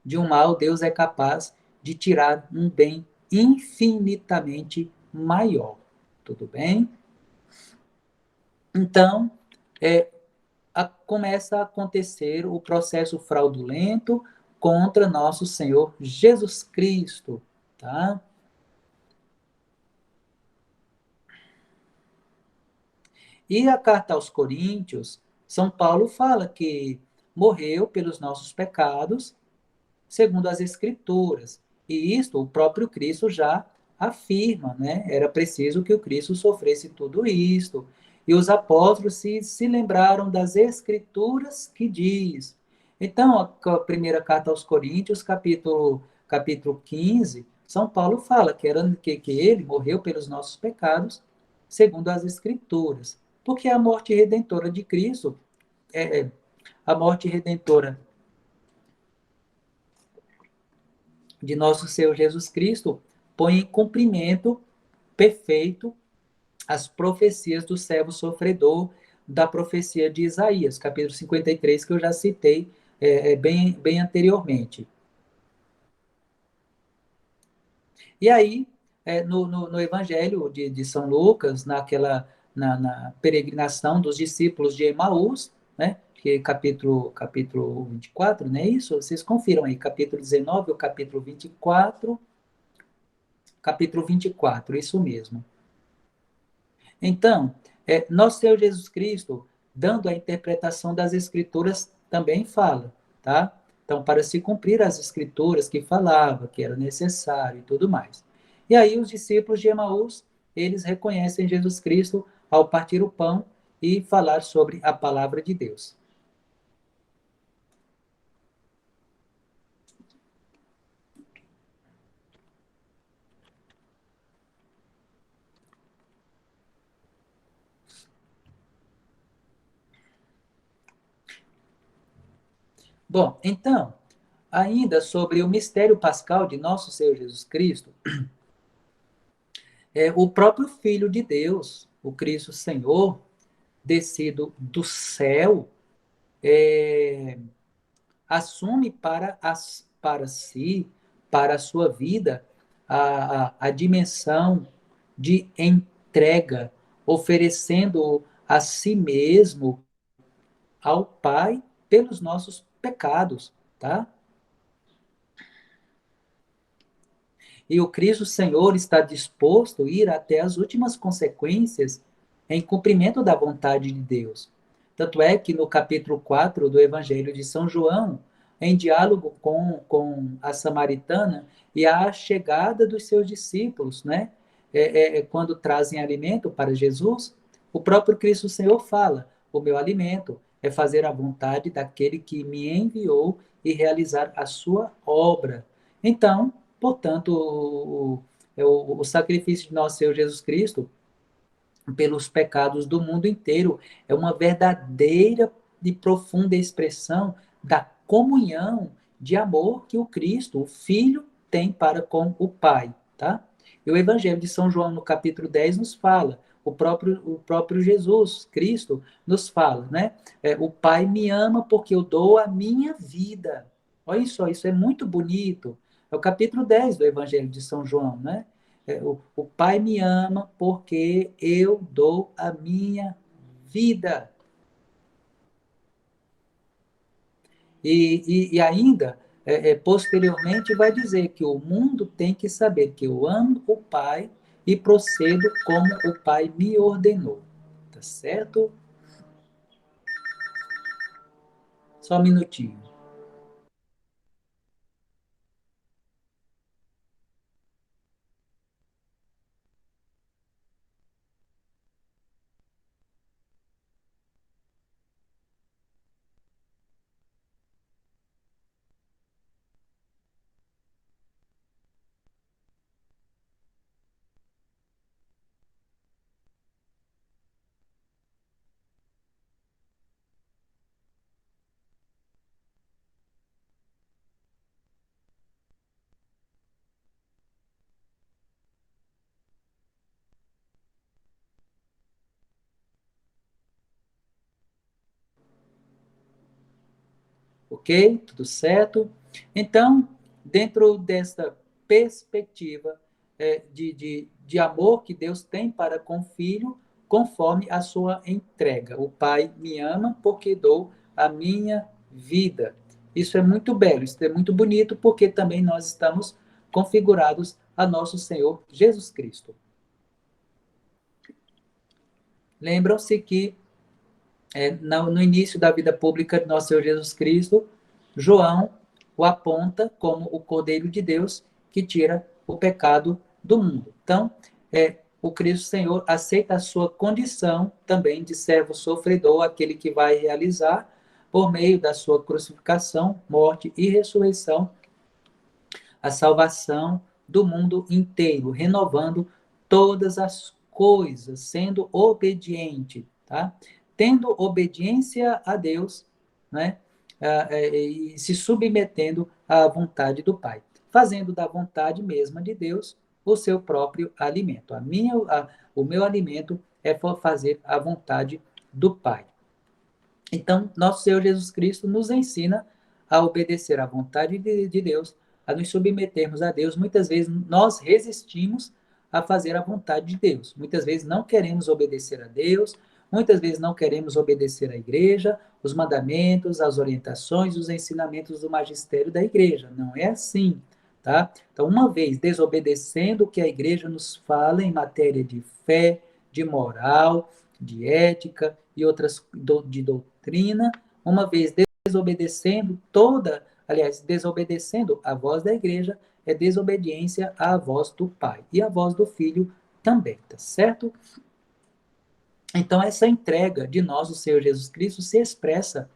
S1: De um mal, Deus é capaz de tirar um bem infinitamente maior. Tudo bem? Então, começa a acontecer o processo fraudulento contra nosso Senhor Jesus Cristo, tá? E a carta aos Coríntios, São Paulo fala que morreu pelos nossos pecados, segundo as Escrituras. E isto o próprio Cristo já afirma, né? Era preciso que o Cristo sofresse tudo isto. E os apóstolos se lembraram das Escrituras que diz. Então, a primeira carta aos Coríntios, capítulo 15, São Paulo fala que ele morreu pelos nossos pecados, segundo as Escrituras. Porque a morte redentora de Cristo, a morte redentora de nosso Senhor Jesus Cristo, põe em cumprimento perfeito as profecias do servo sofredor da profecia de Isaías, capítulo 53, que eu já citei bem anteriormente. E aí, no Evangelho de São Lucas, na peregrinação dos discípulos de Emaús, né? Que é capítulo 24, não é isso? Vocês confiram aí, capítulo 19 ou capítulo 24, isso mesmo. Então, nosso Senhor Jesus Cristo, dando a interpretação das Escrituras, também fala, tá? Então, para se cumprir as Escrituras que falava, que era necessário e tudo mais. E aí, os discípulos de Emaús, eles reconhecem Jesus Cristo ao partir o pão e falar sobre a palavra de Deus. Bom, então, ainda sobre o mistério pascal de nosso Senhor Jesus Cristo, o próprio Filho de Deus, o Cristo Senhor, descido do céu, assume para si, para a sua vida, a dimensão de entrega, oferecendo a si mesmo ao Pai pelos nossos pecados, tá? E o Cristo Senhor está disposto a ir até as últimas consequências em cumprimento da vontade de Deus. Tanto é que no capítulo 4 do Evangelho de São João, em diálogo com a samaritana e a chegada dos seus discípulos, né? Quando trazem alimento para Jesus, o próprio Cristo Senhor fala: o meu alimento é fazer a vontade daquele que me enviou e realizar a sua obra. Então, portanto, o sacrifício de nosso Senhor Jesus Cristo pelos pecados do mundo inteiro é uma verdadeira e profunda expressão da comunhão de amor que o Cristo, o Filho, tem para com o Pai, tá? E o Evangelho de São João, no capítulo 10, nos fala, o próprio Jesus Cristo nos fala, né? O Pai me ama porque eu dou a minha vida. Olha só, isso é muito bonito. É o capítulo 10 do Evangelho de São João, né? O Pai me ama porque eu dou a minha vida. E ainda, posteriormente, vai dizer que o mundo tem que saber que eu amo o Pai e procedo como o Pai me ordenou. Tá certo? Só um minutinho. Ok? Tudo certo? Então, dentro dessa perspectiva de amor que Deus tem para com o filho, conforme a sua entrega. O Pai me ama porque dou a minha vida. Isso é muito belo, isso é muito bonito, porque também nós estamos configurados a nosso Senhor Jesus Cristo. Lembram-se que no início da vida pública de nosso Senhor Jesus Cristo, João o aponta como o Cordeiro de Deus que tira o pecado do mundo. Então, o Cristo Senhor aceita a sua condição também de servo sofredor, aquele que vai realizar, por meio da sua crucificação, morte e ressurreição, a salvação do mundo inteiro, renovando todas as coisas, sendo obediente, tá? Tendo obediência a Deus, né? E se submetendo à vontade do Pai, fazendo da vontade mesma de Deus o seu próprio alimento. O meu alimento é fazer a vontade do Pai. Então, nosso Senhor Jesus Cristo nos ensina a obedecer à vontade de Deus a nos submetermos a Deus, muitas vezes nós resistimos a fazer a vontade de Deus. Muitas vezes não queremos obedecer a Deus, muitas vezes não queremos obedecer à igreja, os mandamentos, as orientações, os ensinamentos do magistério da igreja. Não é assim, tá? Então, uma vez desobedecendo o que a igreja nos fala em matéria de fé, de moral, de ética e outras de doutrina, uma vez desobedecendo aliás, desobedecendo a voz da igreja, é desobediência à voz do Pai e à voz do Filho também, tá certo? Então, essa entrega de nós, o Senhor Jesus Cristo, se expressa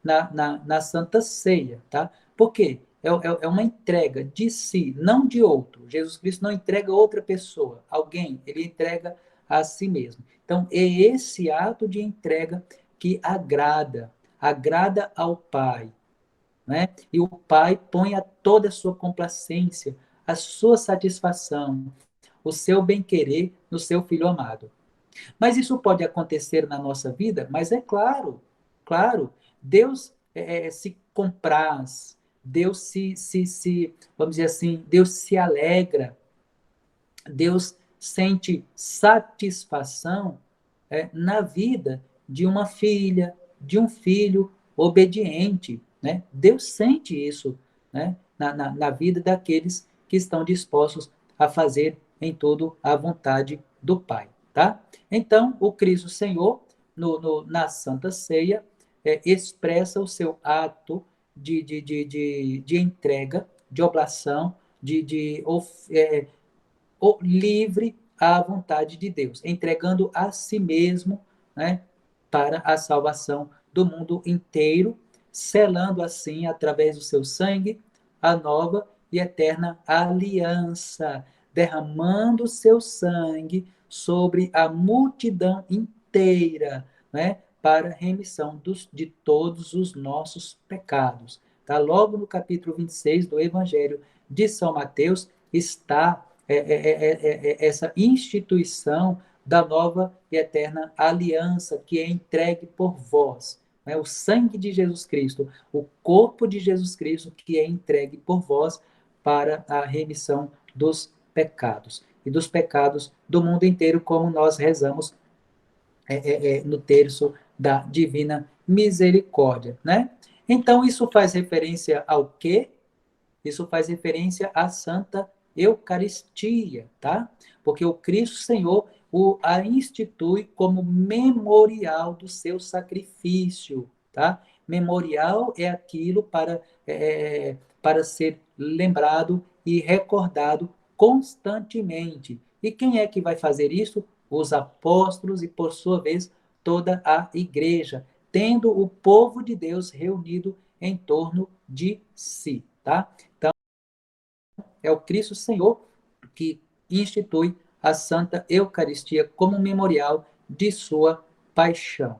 S1: na Santa Ceia, tá? Por quê? É uma entrega de si, não de outro. Jesus Cristo não entrega outra pessoa, alguém, ele entrega a si mesmo. Então, é esse ato de entrega que agrada ao Pai, né? E o Pai põe a toda a sua complacência, a sua satisfação, o seu bem-querer no seu Filho amado. Mas isso pode acontecer na nossa vida? Mas é claro, claro, Deus se compraz, Deus vamos dizer assim, Deus se alegra, Deus sente satisfação na vida de uma filha, de um filho obediente, né? Deus sente isso, né? Na vida daqueles que estão dispostos a fazer em tudo a vontade do Pai, tá? Então, o Cristo Senhor, na Santa Ceia, expressa o seu ato de entrega, de oblação, livre à vontade de Deus, entregando a si mesmo, né, para a salvação do mundo inteiro, selando assim, através do seu sangue, a nova e eterna aliança, derramando seu sangue sobre a multidão inteira, né, para remissão de todos os nossos pecados. Tá? Logo no capítulo 26 do Evangelho de São Mateus está essa instituição da nova e eterna aliança que é entregue por vós. Né? O sangue de Jesus Cristo, o corpo de Jesus Cristo que é entregue por vós para a remissão dos pecados. E dos pecados do mundo inteiro, como nós rezamos no terço da Divina Misericórdia. Né? Então, isso faz referência ao quê? Isso faz referência à Santa Eucaristia, tá? Porque o Cristo Senhor a institui como memorial do seu sacrifício, tá? Memorial é aquilo para ser lembrado e recordado constantemente. E quem é que vai fazer isso? Os apóstolos e, por sua vez, toda a igreja, tendo o povo de Deus reunido em torno de si, tá? É o Cristo Senhor que institui a Santa Eucaristia como memorial de sua paixão.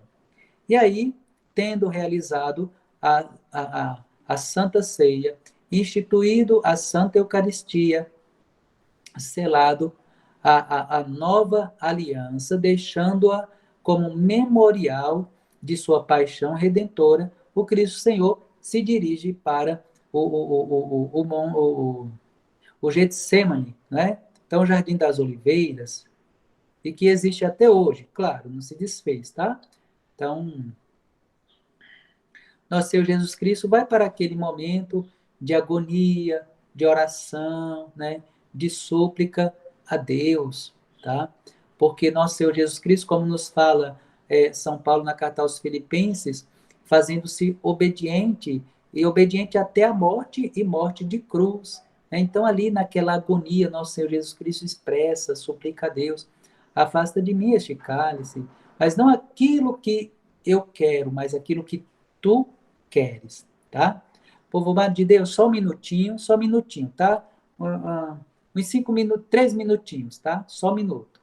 S1: E aí, tendo realizado a Santa Ceia, instituído a Santa Eucaristia, selado a nova aliança, deixando-a como memorial de sua paixão redentora, o Cristo Senhor se dirige para o Getsemane, né? Então, o Jardim das Oliveiras, e que existe até hoje, claro, não se desfez, tá? Então, nosso Senhor Jesus Cristo vai para aquele momento de agonia, de oração, né? De súplica a Deus, tá? Porque nosso Senhor Jesus Cristo, como nos fala São Paulo na carta aos Filipenses, fazendo-se obediente, e obediente até a morte e morte de cruz. Né? Então, ali naquela agonia, nosso Senhor Jesus Cristo expressa, suplica a Deus, afasta de mim este cálice, mas não aquilo que eu quero, mas aquilo que tu queres, tá? Povo amado de Deus, só um minutinho, tá? Uns 5 minutos, 3 minutinhos, tá? Só um minuto.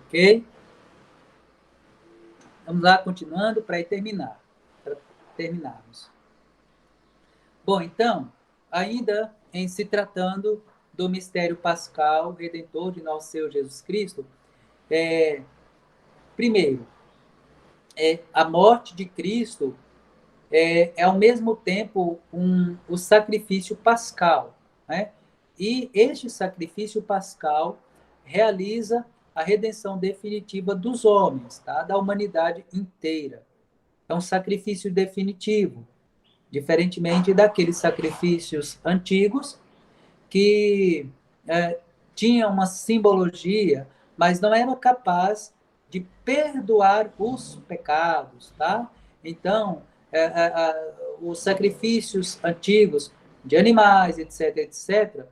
S1: Ok? Vamos lá, continuando para terminar. Para terminarmos. Bom, então, ainda em se tratando do mistério pascal, redentor de nosso Senhor Jesus Cristo, primeiro, a morte de Cristo é ao mesmo tempo o sacrifício pascal, né? E este sacrifício pascal realiza a redenção definitiva dos homens, tá? Da humanidade inteira. É um sacrifício definitivo, diferentemente daqueles sacrifícios antigos que é, tinham uma simbologia, mas não eram capazes de perdoar os pecados, tá? Então, os sacrifícios antigos de animais, etc., etc.,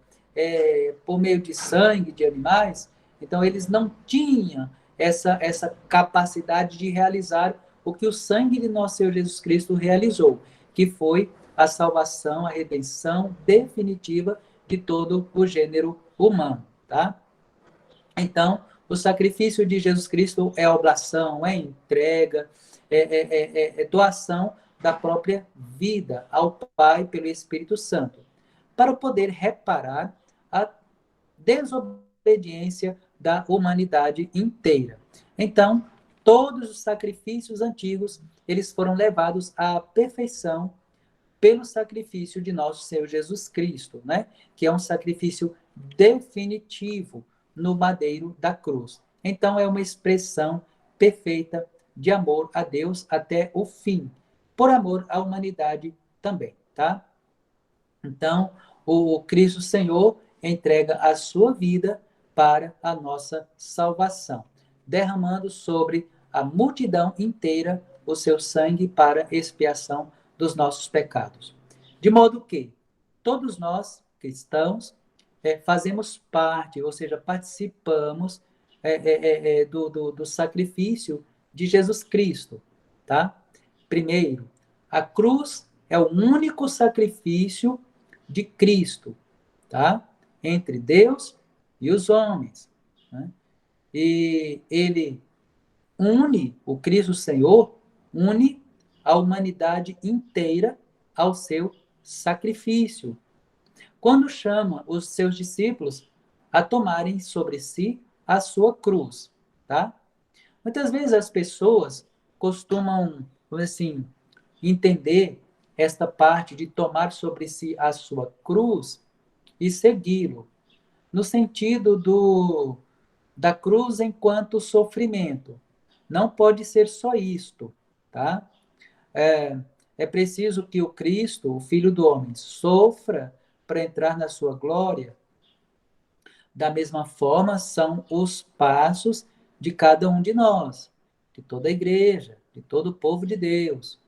S1: por meio de sangue de animais, então eles não tinham essa capacidade de realizar o que o sangue de nosso Senhor Jesus Cristo realizou, que foi a salvação, a redenção definitiva de todo o gênero humano, tá? Então, o sacrifício de Jesus Cristo é oblação, é entrega, é doação da própria vida ao Pai pelo Espírito Santo, para poder reparar a desobediência da humanidade inteira. Então, todos os sacrifícios antigos, eles foram levados à perfeição pelo sacrifício de nosso Senhor Jesus Cristo, né? Que é um sacrifício definitivo no madeiro da cruz. Então, é uma expressão perfeita de amor a Deus até o fim, por amor à humanidade também, tá? Então, o Cristo Senhor entrega a sua vida para a nossa salvação, derramando sobre a multidão inteira o seu sangue para expiação dos nossos pecados. De modo que todos nós, cristãos, fazemos parte, ou seja, participamos do sacrifício de Jesus Cristo, tá? Primeiro, a cruz é o único sacrifício de Cristo, tá? Entre Deus e os homens, né? E ele une, o Cristo Senhor, une a humanidade inteira ao seu sacrifício. Quando chama os seus discípulos a tomarem sobre si a sua cruz, tá? Muitas vezes as pessoas costumam, assim, entender esta parte de tomar sobre si a sua cruz e segui-lo, no sentido da cruz enquanto sofrimento. Não pode ser só isto, tá? É, é preciso que o Cristo, o Filho do Homem, sofra para entrar na sua glória. Da mesma forma, são os passos de cada um de nós, de toda a igreja, de todo o povo de Deus.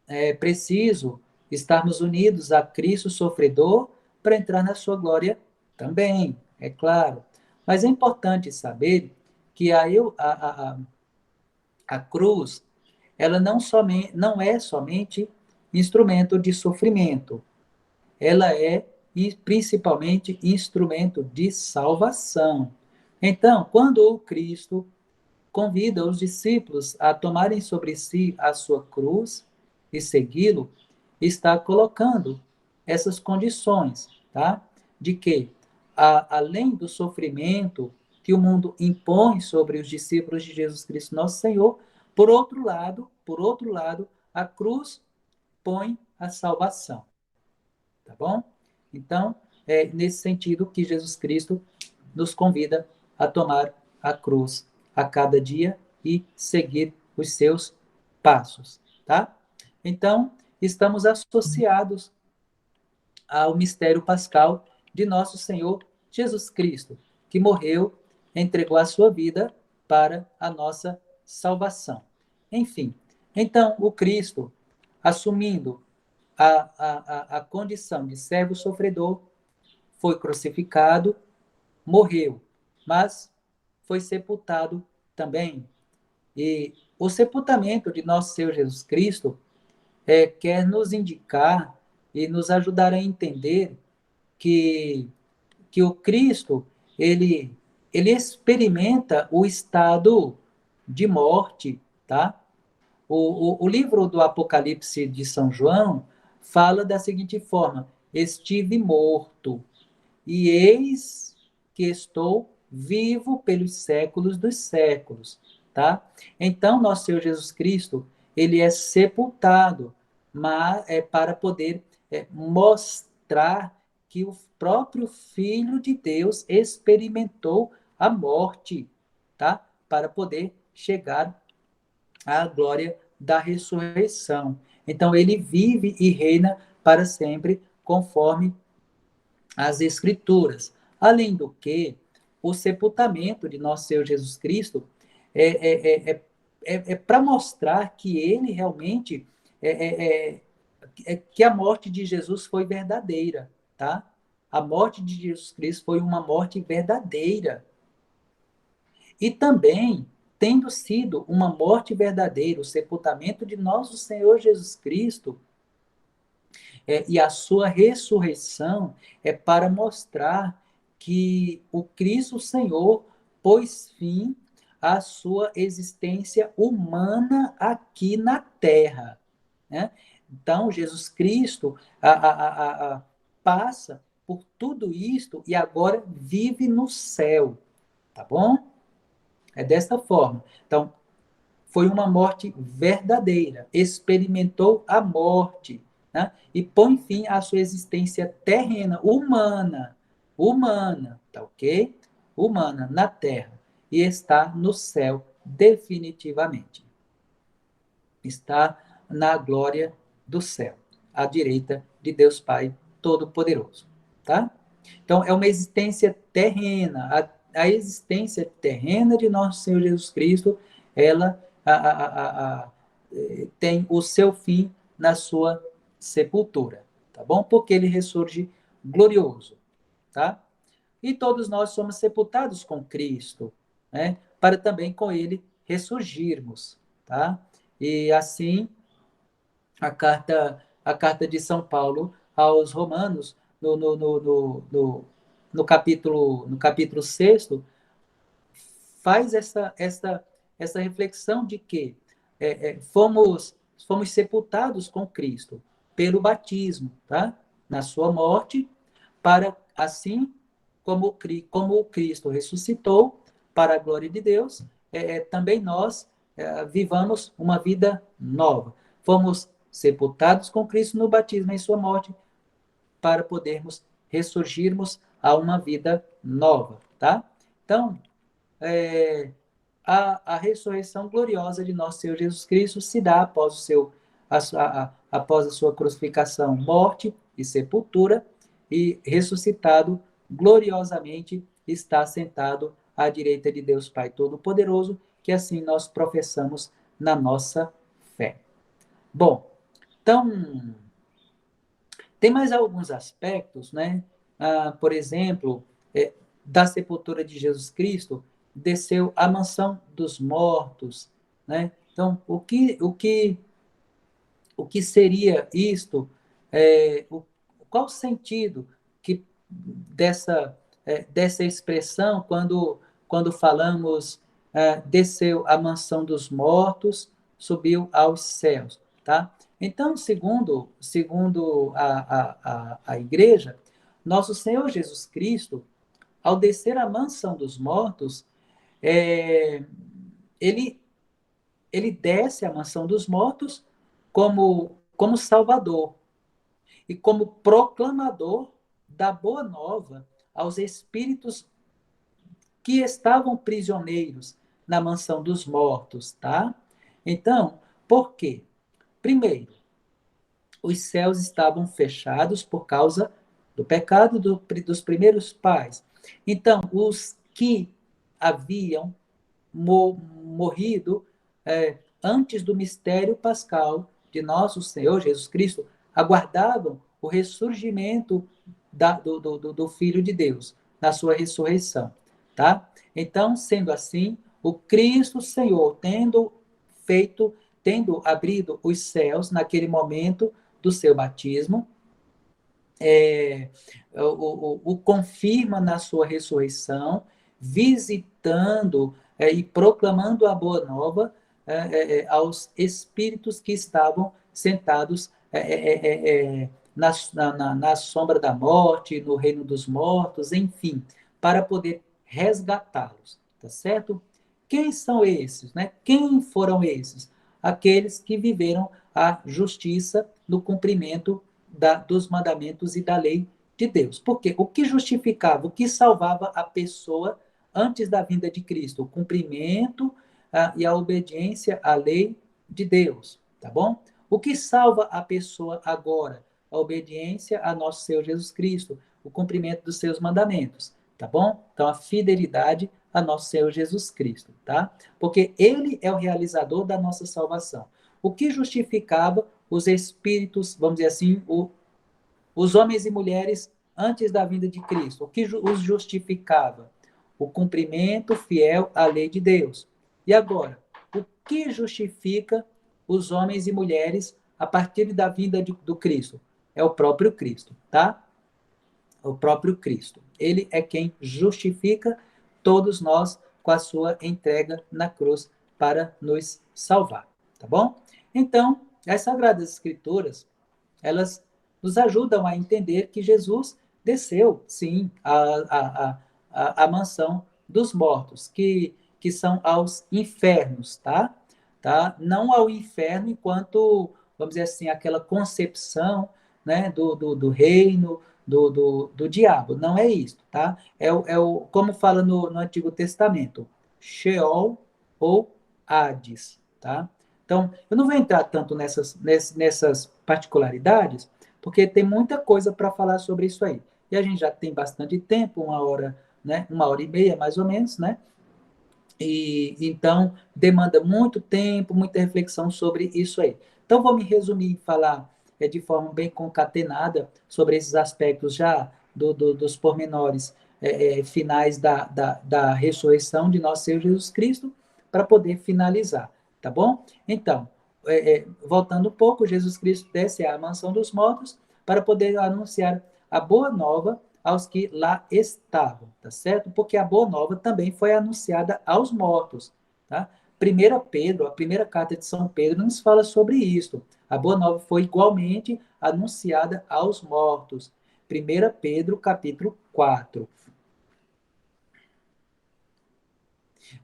S1: É preciso estarmos unidos a Cristo sofredor para entrar na sua glória também, é claro. Mas é importante saber que a cruz, ela não é somente instrumento de sofrimento, ela é principalmente instrumento de salvação. Então, quando o Cristo convida os discípulos a tomarem sobre si a sua cruz e segui-lo, está colocando essas condições, tá? De que, além do sofrimento que o mundo impõe sobre os discípulos de Jesus Cristo, nosso Senhor, por outro lado, a cruz põe a salvação, tá bom? Então, é nesse sentido que Jesus Cristo nos convida a tomar a cruz a cada dia e seguir os seus passos, tá? Então, estamos associados ao mistério pascal de nosso Senhor Jesus Cristo, que morreu, entregou a sua vida para a nossa salvação. Enfim, então o Cristo, assumindo a condição de servo sofredor, foi crucificado, morreu, mas foi sepultado também. E o sepultamento de nosso Senhor Jesus Cristo quer nos indicar e nos ajudar a entender que, que o Cristo, ele ele experimenta o estado de morte, tá? O livro do Apocalipse de São João fala da seguinte forma: estive morto, e eis que estou vivo pelos séculos dos séculos, tá? Então, nosso Senhor Jesus Cristo, ele é sepultado, mas é para poder mostrar que o próprio Filho de Deus experimentou a morte, tá? Para poder chegar à glória da ressurreição. Então, ele vive e reina para sempre, conforme as Escrituras. Além do que, o sepultamento de nosso Senhor Jesus Cristo é para mostrar que ele realmente que a morte de Jesus foi verdadeira, tá? A morte de Jesus Cristo foi uma morte verdadeira. E também, tendo sido uma morte verdadeira, o sepultamento de nosso Senhor Jesus Cristo e a sua ressurreição é para mostrar que o Cristo Senhor pôs fim à sua existência humana aqui na terra, né? Então, Jesus Cristo passa por tudo isto e agora vive no céu, tá bom? É dessa forma. Então, foi uma morte verdadeira, experimentou a morte, né? E põe fim à sua existência terrena, humana, tá ok? Humana, na terra, e está no céu definitivamente. Está na glória do céu, à direita de Deus Pai Todo-Poderoso, tá? Então, é uma existência terrena. A existência terrena de nosso Senhor Jesus Cristo, ela tem o seu fim na sua sepultura, tá bom? Porque ele ressurge glorioso, tá? E todos nós somos sepultados com Cristo, né? Para também com ele ressurgirmos, tá? E assim, a carta de São Paulo aos Romanos, no capítulo 6, faz essa reflexão de que fomos sepultados com Cristo pelo batismo, tá? Na sua morte, para assim como o Cristo ressuscitou para a glória de Deus, também nós vivamos uma vida nova. Fomos sepultados com Cristo no batismo em sua morte, para podermos ressurgirmos a uma vida nova, tá? Então, a ressurreição gloriosa de nosso Senhor Jesus Cristo se dá após a sua crucificação, morte e sepultura, e ressuscitado gloriosamente está sentado à direita de Deus Pai Todo-Poderoso, que assim nós professamos na nossa fé. Bom, então, tem mais alguns aspectos, né? Por exemplo, da sepultura de Jesus Cristo, desceu à mansão dos mortos, né? Então, o que seria isto? Qual o sentido dessa expressão quando falamos desceu à mansão dos mortos, subiu aos céus, tá? Então, segundo a igreja, nosso Senhor Jesus Cristo, ao descer à mansão dos mortos, é, ele, ele desce à mansão dos mortos como Salvador e como proclamador da boa nova aos espíritos que estavam prisioneiros na mansão dos mortos, tá? Então, por quê? Primeiro, os céus estavam fechados por causa do pecado dos primeiros pais. Então, os que haviam morrido antes do mistério pascal de nosso Senhor Jesus Cristo aguardavam o ressurgimento do Filho de Deus, na sua ressurreição, tá? Então, sendo assim, o Cristo Senhor, tendo abrido os céus naquele momento do seu batismo, o confirma na sua ressurreição, visitando e proclamando a boa nova aos espíritos que estavam sentados na sombra da morte, no reino dos mortos, enfim, para poder resgatá-los, tá certo? Quem são esses, né? Quem foram esses? Aqueles que viveram a justiça no cumprimento dos mandamentos e da lei de Deus. Porque o que justificava, o que salvava a pessoa antes da vinda de Cristo? O cumprimento e a obediência à lei de Deus, tá bom? O que salva a pessoa agora? A obediência a nosso Senhor Jesus Cristo, o cumprimento dos seus mandamentos, tá bom? Então, a fidelidade a nosso Senhor Jesus Cristo, tá? Porque ele é o realizador da nossa salvação. O que justificava os espíritos, vamos dizer assim, os homens e mulheres antes da vinda de Cristo? O que os justificava? O cumprimento fiel à lei de Deus. E agora, o que justifica os homens e mulheres a partir da vinda do Cristo? É o próprio Cristo, tá? O próprio Cristo. Ele é quem justifica todos nós com a sua entrega na cruz para nos salvar, tá bom? Então, as Sagradas Escrituras, elas nos ajudam a entender que Jesus desceu, sim, à mansão dos mortos, que são aos infernos, tá? Tá? Não ao inferno enquanto, vamos dizer assim, aquela concepção, né, do reino, do diabo. Não é isso, tá? Como fala no Antigo Testamento, Sheol ou Hades, tá? Então, eu não vou entrar tanto nessas particularidades, porque tem muita coisa para falar sobre isso aí. E a gente já tem bastante tempo, 1 hora, né? 1 hora e meia, mais ou menos, né? E então demanda muito tempo, muita reflexão sobre isso aí. Então, vou me resumir e falar de forma bem concatenada sobre esses aspectos já dos pormenores finais da ressurreição de nosso Senhor Jesus Cristo, para poder finalizar, tá bom? Então, voltando um pouco, Jesus Cristo desce à mansão dos mortos para poder anunciar a boa nova aos que lá estavam, tá certo? Porque a boa nova também foi anunciada aos mortos, tá? A primeira carta de São Pedro nos fala sobre isso. A boa nova foi igualmente anunciada aos mortos. 1 Pedro, capítulo 4.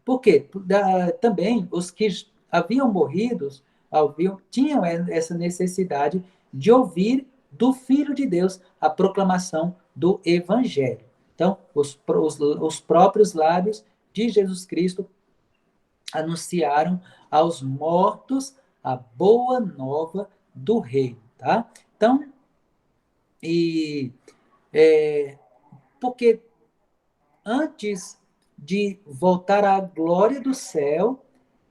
S1: Porque também os que haviam morrido tinham essa necessidade de ouvir do Filho de Deus a proclamação do Evangelho. Então, os próprios lábios de Jesus Cristo anunciaram aos mortos a boa nova do reino, tá? Então, e porque antes de voltar à glória do céu,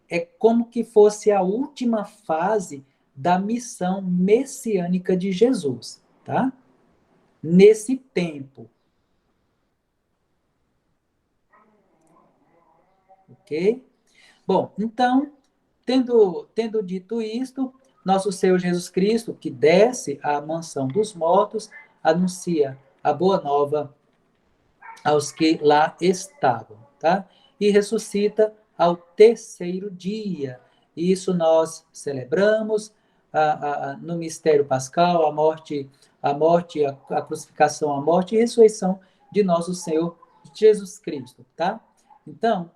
S1: é como que fosse a última fase da missão messiânica de Jesus, tá? Nesse tempo, ok? Bom, então, tendo dito isto, nosso Senhor Jesus Cristo, que desce à mansão dos mortos, anuncia a boa nova aos que lá estavam, tá? E ressuscita ao terceiro dia. Isso nós celebramos no mistério pascal, a crucificação, a morte e a ressurreição de nosso Senhor Jesus Cristo, tá? Então,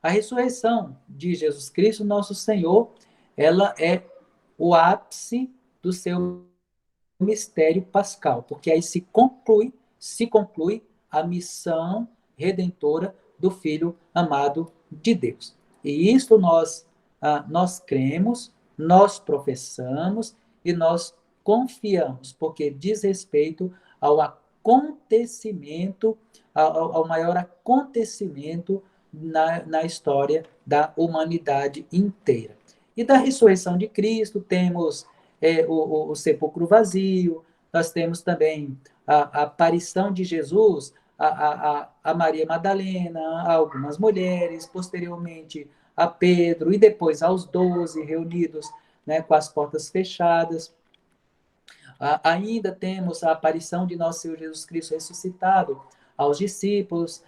S1: a ressurreição de Jesus Cristo, nosso Senhor, ela é o ápice do seu mistério pascal, porque aí se conclui a missão redentora do Filho amado de Deus. E isto nós cremos, nós professamos e nós confiamos, porque diz respeito ao acontecimento, ao maior acontecimento na história da humanidade inteira. E da ressurreição de Cristo, temos o sepulcro vazio, nós temos também a aparição de Jesus a Maria Madalena, a algumas mulheres, posteriormente a Pedro, e depois aos 12 reunidos, né, com as portas fechadas. Ainda temos a aparição de nosso Senhor Jesus Cristo ressuscitado aos discípulos,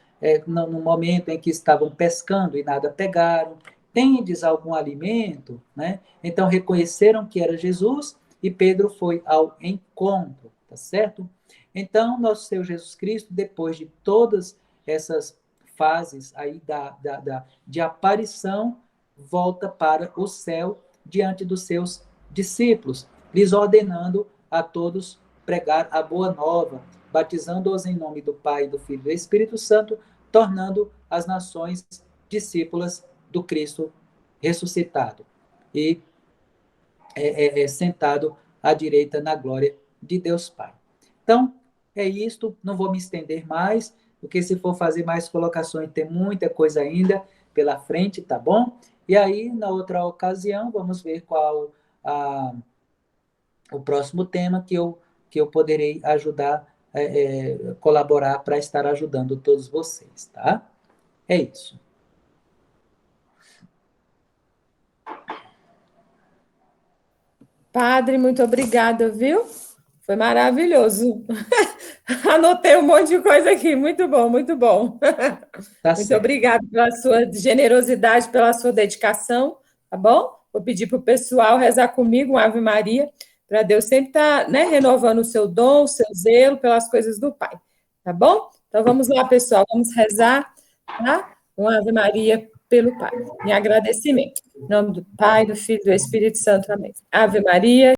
S1: no momento em que estavam pescando e nada pegaram. Tendes algum alimento? Né? Então reconheceram que era Jesus e Pedro foi ao encontro, tá certo? Então, nosso Senhor Jesus Cristo, depois de todas essas fases aí de aparição, volta para o céu diante dos seus discípulos, lhes ordenando a todos pregar a boa nova, batizando-os em nome do Pai, do Filho e do Espírito Santo, tornando as nações discípulas do Cristo ressuscitado e sentado à direita na glória de Deus Pai. Então, é isto, não vou me estender mais, porque se for fazer mais colocações, tem muita coisa ainda pela frente, tá bom? E aí, na outra ocasião, vamos ver qual o próximo tema que eu poderei ajudar, colaborar para estar ajudando todos vocês, tá? É isso.
S2: Padre, muito obrigada, viu? Foi maravilhoso. Anotei um monte de coisa aqui. Muito bom, muito bom.
S1: Tá
S2: Muito
S1: certo.
S2: obrigada pela sua generosidade, pela sua dedicação, tá bom? Vou pedir para o pessoal rezar comigo, uma Ave Maria, para Deus sempre estar, né, renovando o seu dom, o seu zelo pelas coisas do Pai, tá bom? Então vamos lá, pessoal, vamos rezar, tá? Uma Ave Maria pelo Pai, em agradecimento. Em nome do Pai, do Filho e do Espírito Santo, amém. Ave Maria,